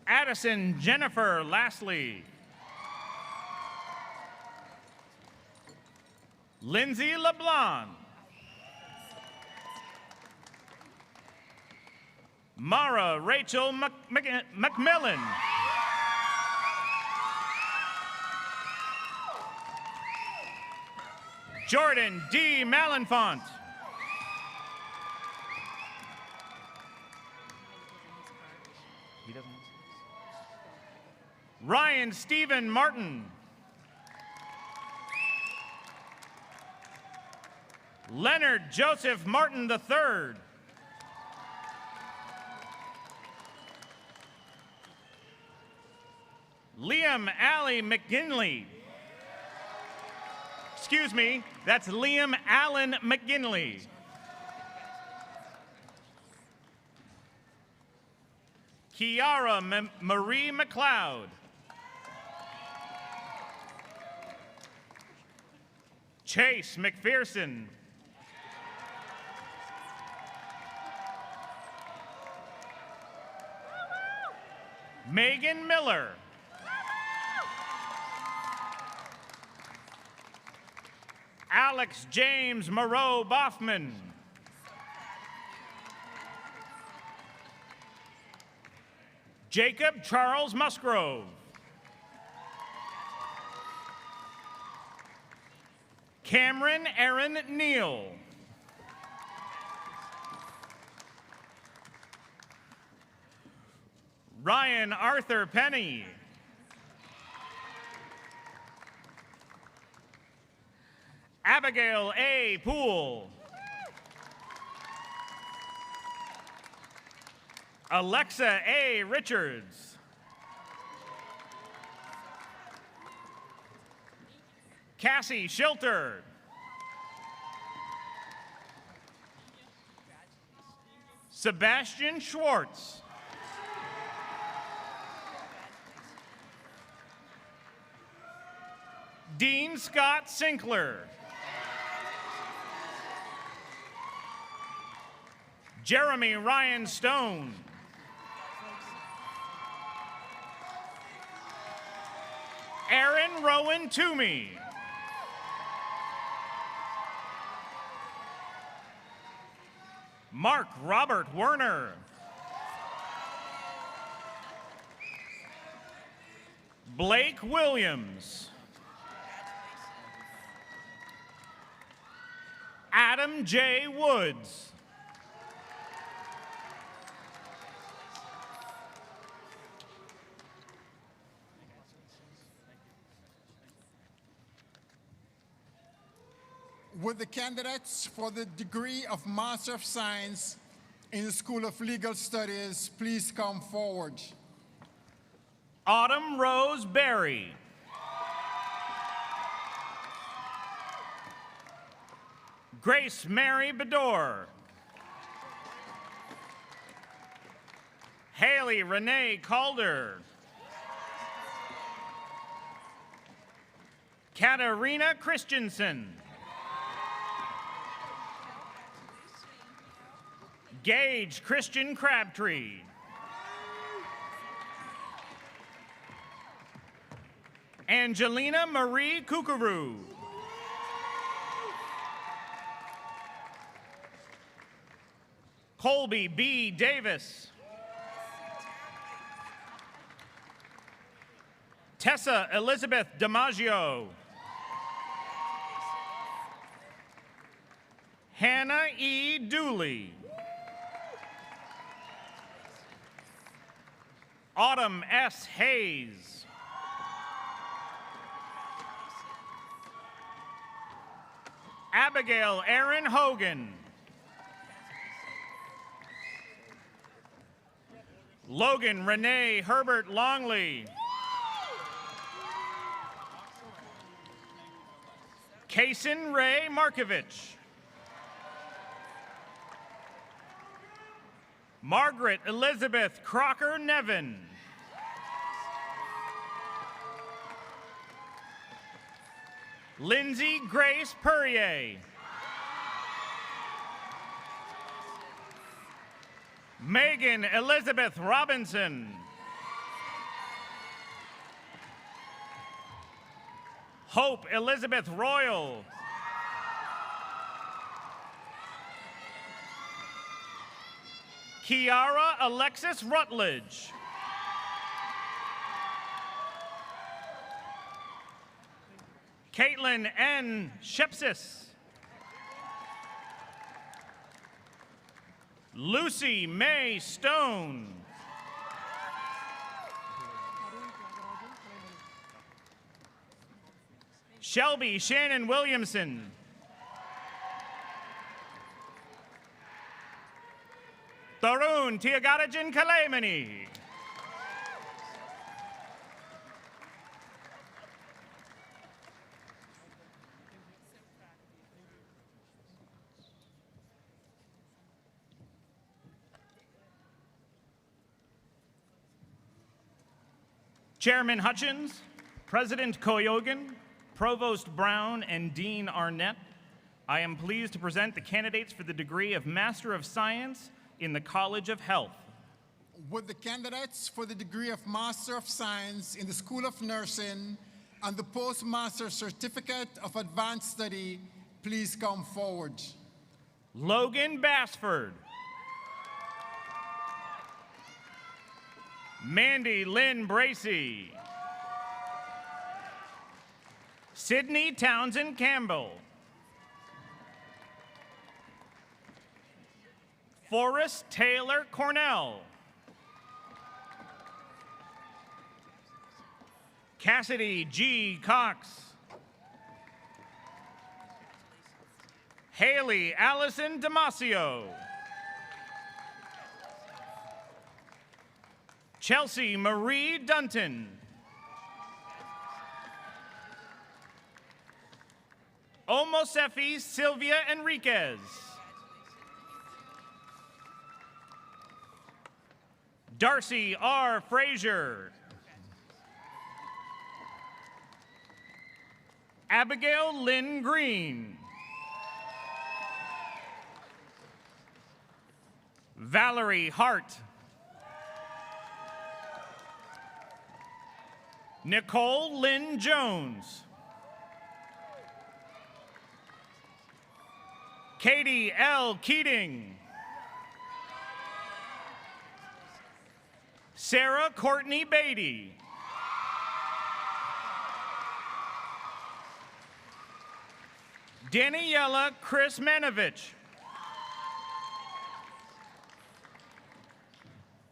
Addison Jennifer Lastly. Lindsay LeBlanc. Mara Rachel McMillan. Jordan D. Malenfant. Ryan Stephen Martin. Leonard Joseph Martin III. Liam Alley McGinley. Excuse me, that's Liam Allen McGinley. Kiara Marie McLeod. Chase McPherson. Megan Miller. Alex James Moreau Boffman. Jacob Charles Musgrove. Cameron Aaron Neal. Ryan Arthur Penny. Abigail A. Poole. Alexa A. Richards. Cassie Schilter. Sebastian Schwartz. Dean Scott Sinkler. Jeremy Ryan Stone. Aaron Rowan Toomey. Mark Robert Werner. Blake Williams. Adam J. Woods. Would the candidates for the degree of Master of Science in the School of Legal Studies please come forward? Autumn Rose Berry. Grace Mary Bedore. Haley Renee Calder. Katarina Christensen. Gage Christian Crabtree. Angelina Marie Kukuru. Colby B. Davis. Tessa Elizabeth DiMaggio. Hannah E. Dooley. Autumn S. Hayes. Abigail Erin Hogan. Logan Renee Herbert Longley. Kaysen Ray Markovich. Margaret Elizabeth Crocker Nevin. Lindsay Grace Purrier. Megan Elizabeth Robinson. Hope Elizabeth Royal. Kiara Alexis Rutledge. Caitlin N. Shepsis. Lucy May Stone. Shelby Shannon Williamson. Tarun Tiagarajan Kalemani. Chairman Hutchins, President Koyogan, Provost Brown, and Dean Arnett, I am pleased to present the candidates for the degree of Master of Science in the College of Health. Would the candidates for the degree of Master of Science in the School of Nursing and the Postmaster Certificate of Advanced Study please come forward? Logan Bassford. Mandy Lynn Bracey. Sydney Townsend Campbell. Forrest Taylor Cornell. Cassidy G. Cox. Haley Allison Damasio. Chelsea Marie Dunton. Omosefi Sylvia Enriquez. Darcy R. Frazier. Abigail Lynn Green. Valerie Hart. Nicole Lynn Jones. Katie L. Keating. Sarah Courtney Beatty. Daniela Chris Manovich.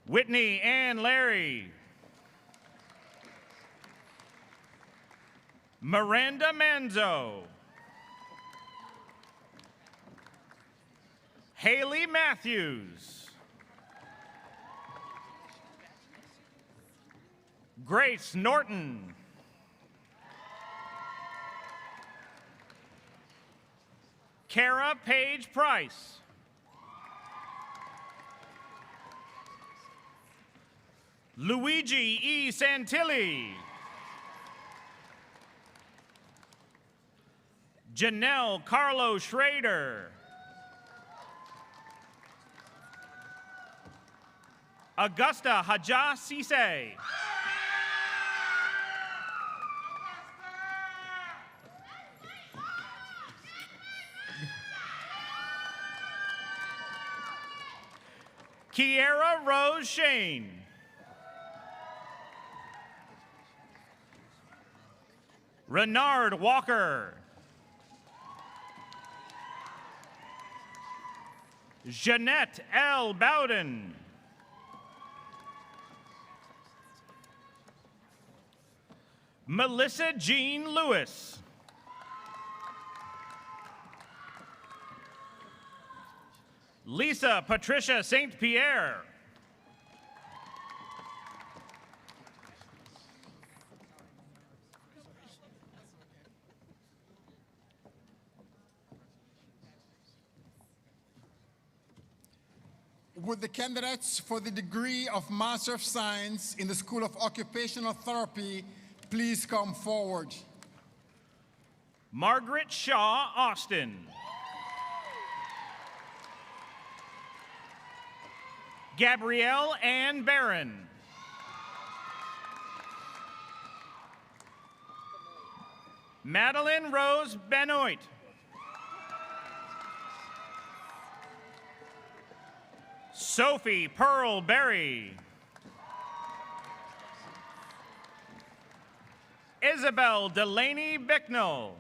Whitney Ann Larry. Miranda Manzo. Haley Matthews. Grace Norton. Kara Page Price. Luigi E. Santilli. Janelle Carlo Schrader. Augusta Haja Sise. Kiera Rose Shane. Renard Walker. Jeanette L. Bowden. Melissa Jean Lewis. Lisa Patricia St. Pierre. Would the candidates for the degree of Master of Science in the School of Occupational Therapy please come forward? Margaret Shaw Austin. Gabrielle Ann Barron. Madeline Rose Benoit. Sophie Pearl Berry. Isabel Delaney Bicknell.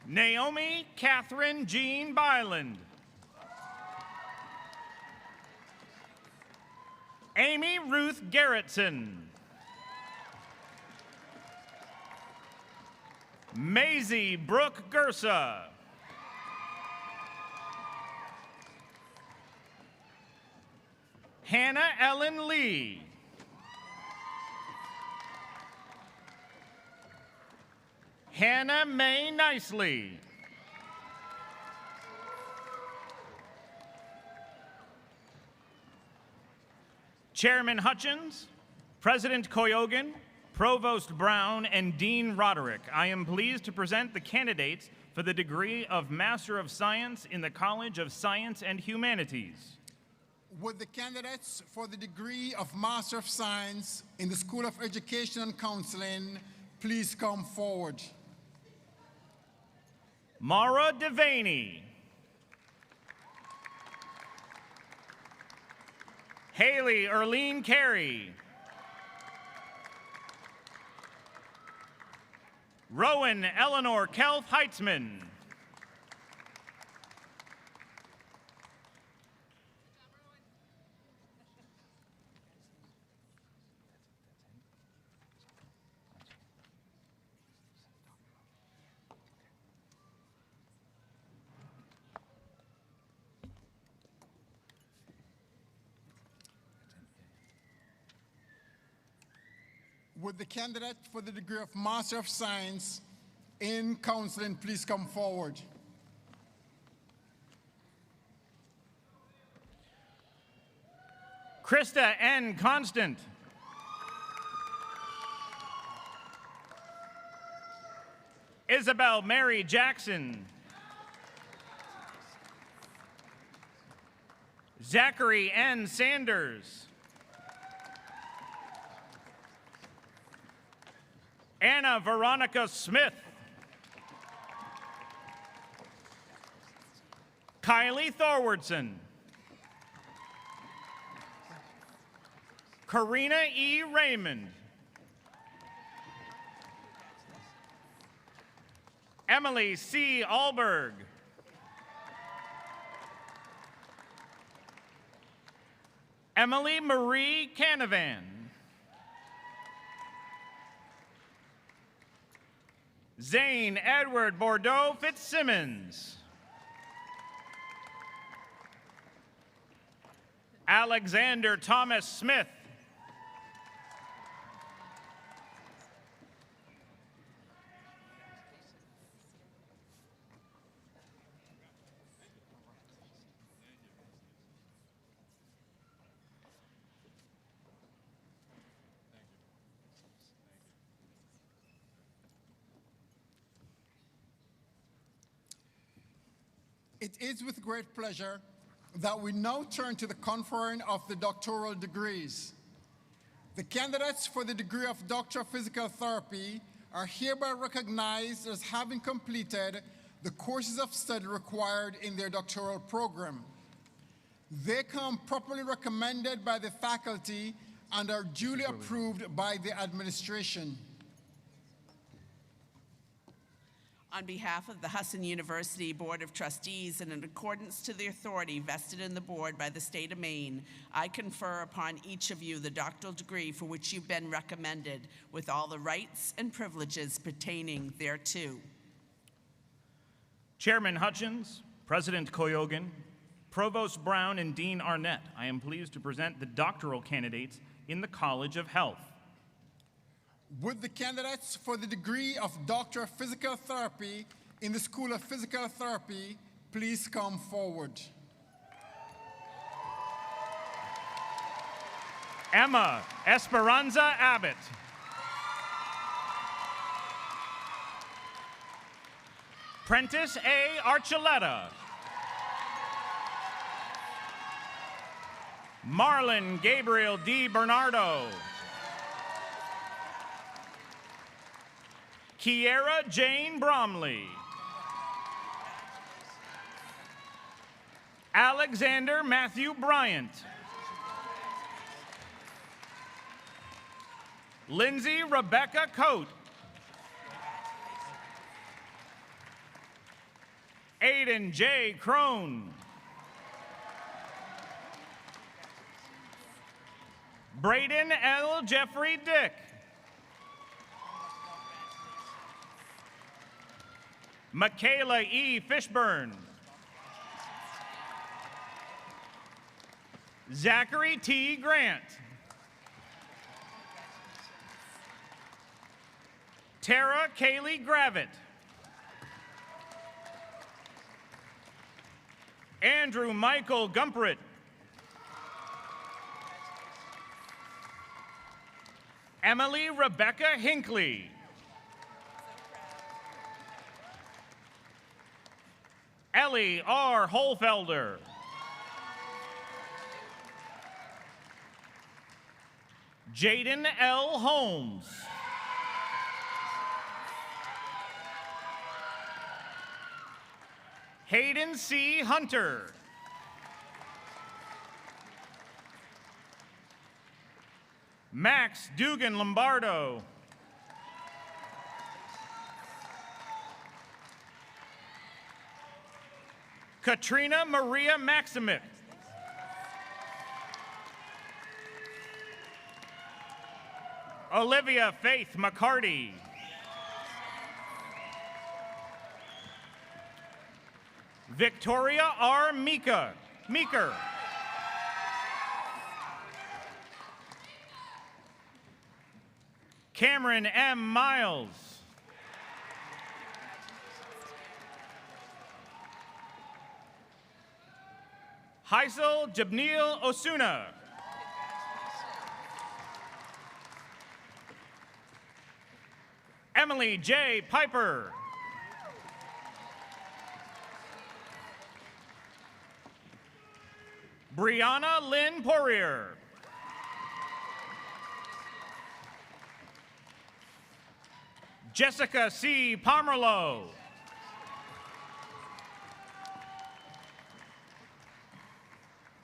Naomi Catherine Jean Byland. Amy Ruth Garrettson. Maisie Brooke Gersa. Hannah Ellen Lee. Hannah Mae Nicely. Chairman Hutchins, President Koyogan, Provost Brown, and Dean Roderick, I am pleased to present the candidates for the degree of Master of Science in the College of Science and Humanities. Would the candidates for the degree of Master of Science in the School of Education and Counseling please come forward? Mara Devaney. Haley Erlene Carey. Rowan Eleanor Kelf Heitzman. Would the candidate for the degree of Master of Science in Counseling please come forward? Krista N. Constant. Isabel Mary Jackson. Zachary N. Sanders. Anna Veronica Smith. Kylie Thorwardson. Karina E. Raymond. Emily C. Alberg. Emily Marie Canavan. Zane Edward Bordeaux Fitzsimmons. Alexander Thomas Smith. It is with great pleasure that we now turn to the conferring of the doctoral degrees. The candidates for the degree of Doctor of Physical Therapy are hereby recognized as having completed the courses of study required in their doctoral program. They come properly recommended by the faculty and are duly approved by the administration. On behalf of the Husson University Board of Trustees and in accordance to the authority vested in the board by the state of Maine, I confer upon each of you the doctoral degree for which you've been recommended with all the rights and privileges pertaining thereto. Chairman Hutchins, President Koyogan, Provost Brown, and Dean Arnett, I am pleased to present the doctoral candidates in the College of Health. Would the candidates for the degree of Doctor of Physical Therapy in the School of Physical Therapy please come forward? Emma Esperanza Abbott. Prentice A. Archuleta. Marlon Gabriel D. Bernardo. Kiera Jane Bromley. Alexander Matthew Bryant. Lindsay Rebecca Coate. Aiden J. Crone. Braden L. Jeffrey Dick. Michaela E. Fishburne. Zachary T. Grant. Tara Kaylee Gravitt. Andrew Michael Gumprit. Emily Rebecca Hinckley. Ellie R. Holfelder. Jaden L. Holmes. Hayden C. Hunter. Max Dugan Lombardo. Katrina Maria Maximic. Olivia Faith McCarty. Victoria R. Meeker. Cameron M. Miles. Haisel Jabneel Osuna. Emily J. Piper. Brianna Lynn Poirier. Jessica C. Pomerlow.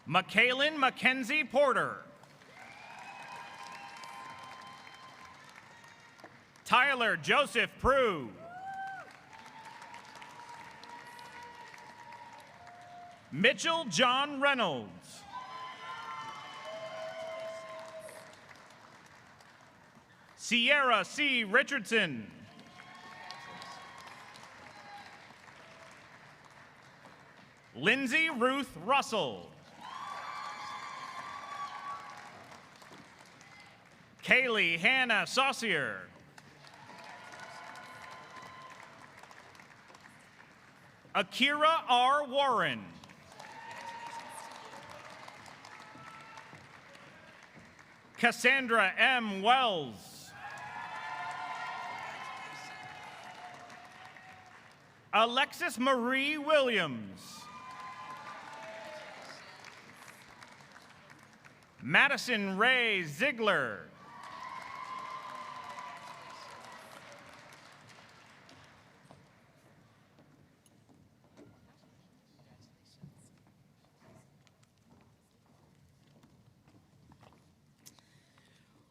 Mikaelin Mackenzie Porter. Tyler Joseph Prue. Mitchell John Reynolds. Sierra C. Richardson. Lindsay Ruth Russell. Kaylee Hannah Saucier. Akira R. Warren. Cassandra M. Wells. Alexis Marie Williams. Madison Ray Ziegler.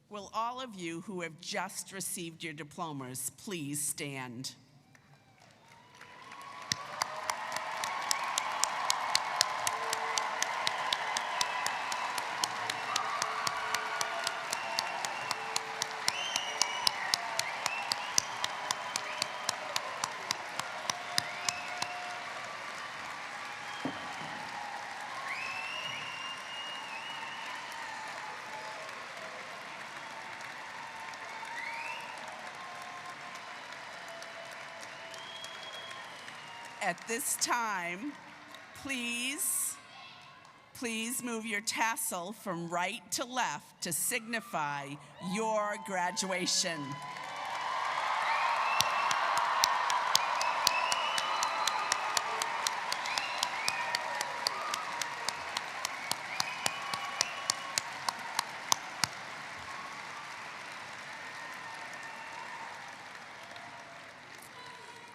Will all of you who have just received your diplomas please stand? At this time, please move your tassel from right to left to signify your graduation.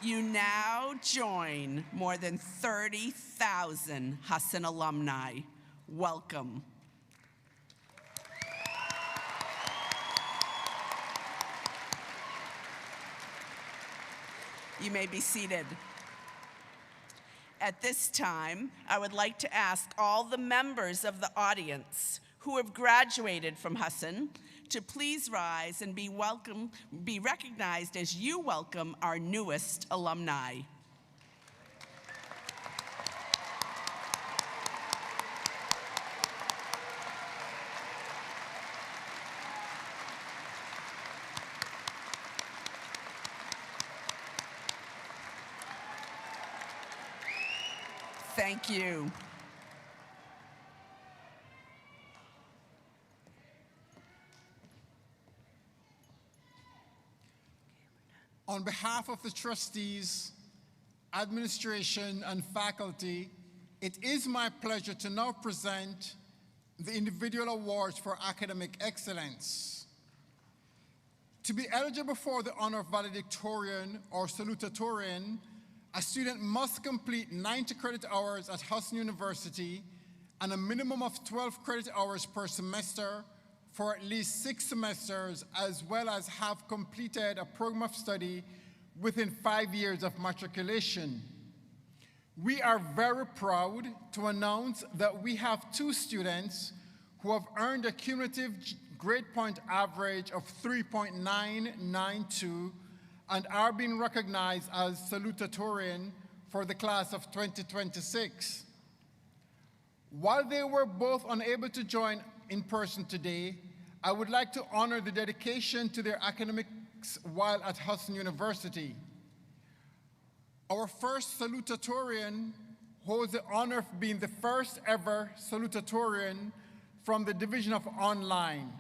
You now join more than 30,000 Husson alumni. Welcome. You may be seated. At this time, I would like to ask all the members of the audience who have graduated from Husson to please rise and be recognized as you welcome our newest alumni. Thank you. On behalf of the trustees, administration, and faculty, it is my pleasure to now present the individual awards for academic excellence. To be eligible for the honor of valedictorian or salutatorian, a student must complete 90 credit hours at Husson University and a minimum of 12 credit hours per semester for at least 6 semesters, as well as have completed a program of study within 5 years of matriculation. We are very proud to announce that we have 2 students who have earned a cumulative grade point average of 3.992 and are being recognized as salutatorian for the class of 2026. While they were both unable to join in person today, I would like to honor the dedication to their academics while at Husson University. Our first salutatorian holds the honor of being the first ever salutatorian from the Division of Online.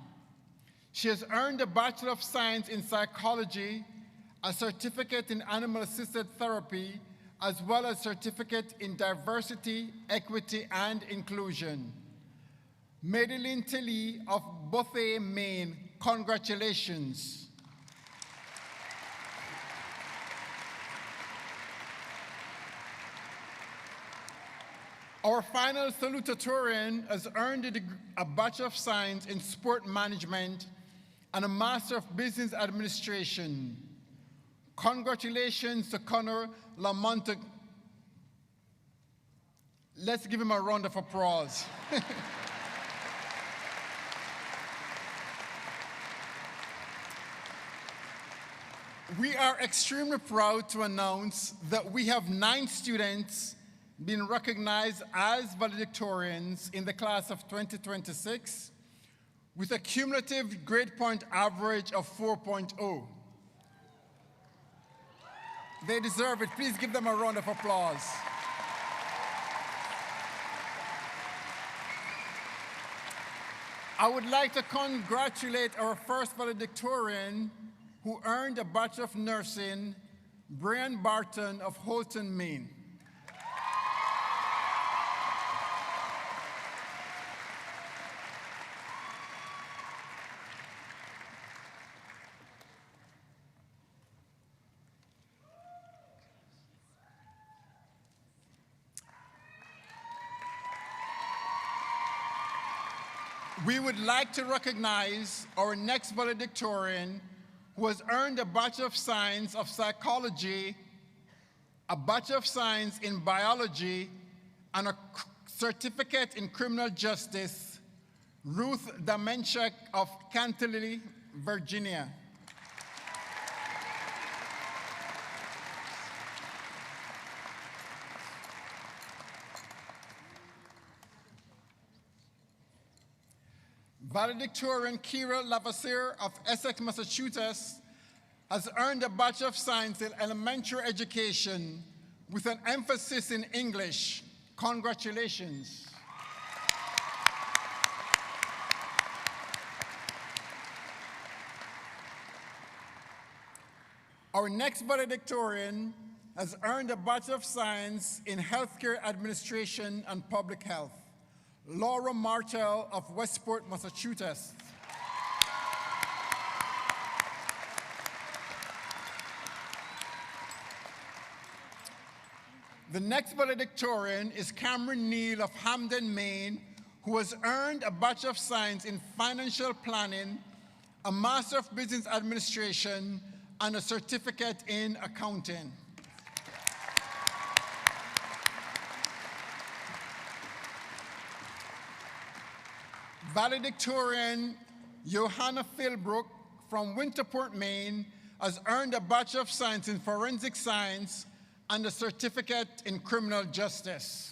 She has earned a Bachelor of Science in Psychology, a certificate in Animal-Assisted Therapy, as well as certificate in Diversity, Equity, and Inclusion. Madeline Tilly of Bothay, Maine, congratulations. Our final salutatorian has earned a Bachelor of Science in Sport Management and a Master of Business Administration. Congratulations to Connor Lamont. Let's give him a round of applause. We are extremely proud to announce that we have 9 students being recognized as valedictorians in the class of 2026 with a cumulative grade point average of 4.0. They deserve it. Please give them a round of applause. I would like to congratulate our first valedictorian who earned a Bachelor of Nursing, Brian Barton of Holton, Maine. We would like to recognize our next valedictorian who has earned a Bachelor of Science of Psychology, a Bachelor of Science in Biology, and a certificate in Criminal Justice, Ruth Damenchek of Cantilly, Virginia. Valedictorian Kira Lavassier of Essex, Massachusetts, has earned a Bachelor of Science in Elementary Education with an emphasis in English. Congratulations. Our next valedictorian has earned a Bachelor of Science in Healthcare Administration and Public Health. Laura Martel of Westport, Massachusetts. The next valedictorian is Cameron Neal of Hamden, Maine, who has earned a Bachelor of Science in Financial Planning, a Master of Business Administration, and a certificate in Accounting. Valedictorian Johanna Philbrook from Winterport, Maine, has earned a Bachelor of Science in Forensic Science and a certificate in Criminal Justice.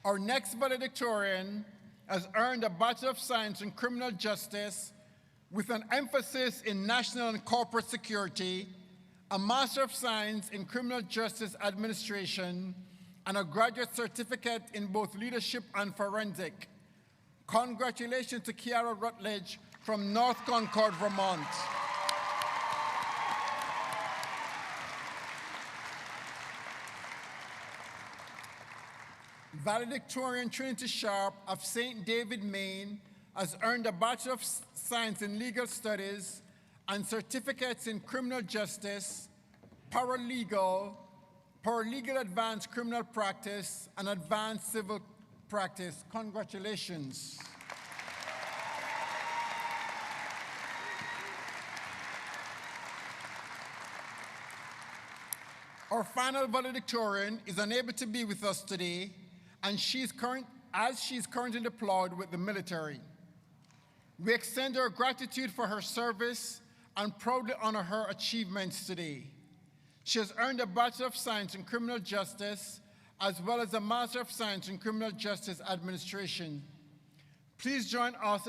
Our next valedictorian has earned a Bachelor of Science in Criminal Justice with an emphasis in national and corporate security, a Master of Science in Criminal Justice Administration, and a graduate certificate in both leadership and forensic. Congratulations to Kiara Rutledge from North Concord, Vermont. Valedictorian Trinity Sharp of St. David, Maine, has earned a Bachelor of Science in Legal Studies and certificates in Criminal Justice, Paralegal Advanced Criminal Practice, and Advanced Civil Practice. Congratulations. Our final valedictorian is unable to be with us today, and she's currently deployed with the military. We extend our gratitude for her service and proudly honor her achievements today. She has earned a Bachelor of Science in Criminal Justice, as well as a Master of Science in Criminal Justice Administration. Please join us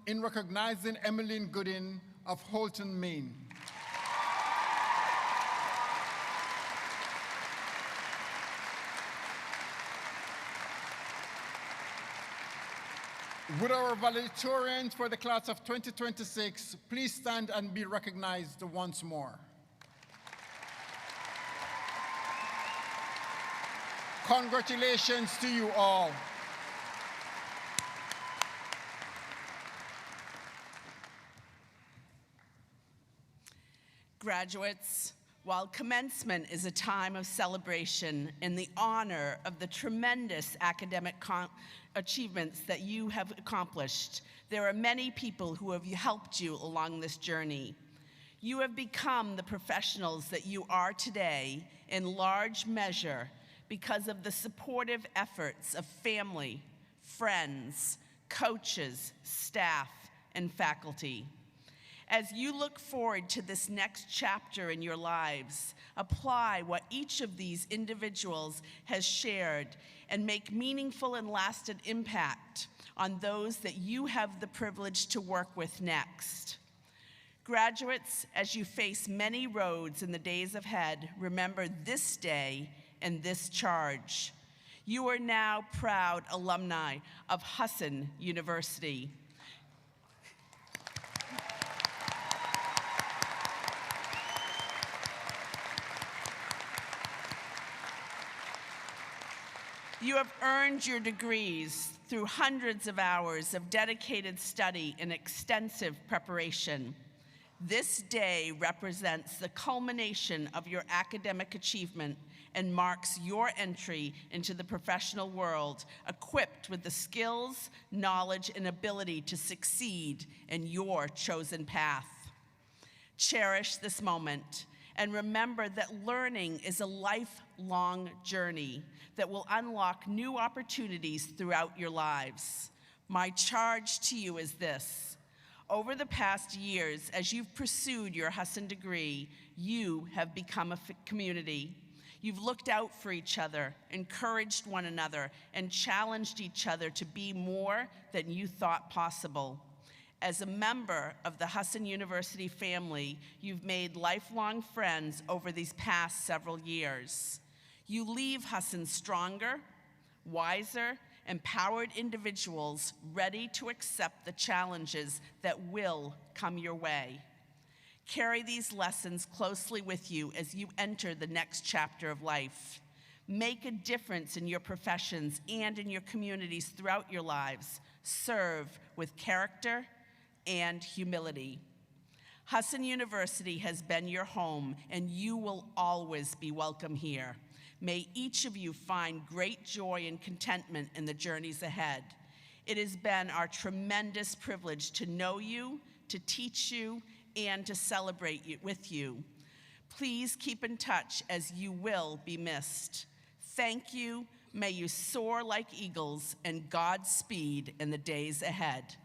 in recognizing Emmeline Goodin of Holton, Maine. Would our valedictorians for the class of 2026 please stand and be recognized once more? Congratulations to you all. Graduates, while commencement is a time of celebration in the honor of the tremendous academic achievements that you have accomplished, there are many people who have helped you along this journey. You have become the professionals that you are today in large measure because of the supportive efforts of family, friends, coaches, staff, and faculty. As you look forward to this next chapter in your lives, apply what each of these individuals has shared and make meaningful and lasting impact on those that you have the privilege to work with next. Graduates, as you face many roads in the days ahead, remember this day and this charge. You are now proud alumni of Husson University. You have earned your degrees through hundreds of hours of dedicated study and extensive preparation. This day represents the culmination of your academic achievement and marks your entry into the professional world, equipped with the skills, knowledge, and ability to succeed in your chosen path. Cherish this moment and remember that learning is a lifelong journey that will unlock new opportunities throughout your lives. My charge to you is this. Over the past years, as you've pursued your Husson degree, you have become a community. You've looked out for each other, encouraged one another, and challenged each other to be more than you thought possible. As a member of the Husson University family, you've made lifelong friends over these past several years. You leave Husson stronger, wiser, empowered individuals ready to accept the challenges that will come your way. Carry these lessons closely with you as you enter the next chapter of life. Make a difference in your professions and in your communities throughout your lives. Serve with character and humility. Husson University has been your home, and you will always be welcome here. May each of you find great joy and contentment in the journeys ahead. It has been our tremendous privilege to know you, to teach you, and to celebrate with you. Please keep in touch, as you will be missed. Thank you. May you soar like eagles, and Godspeed in the days ahead.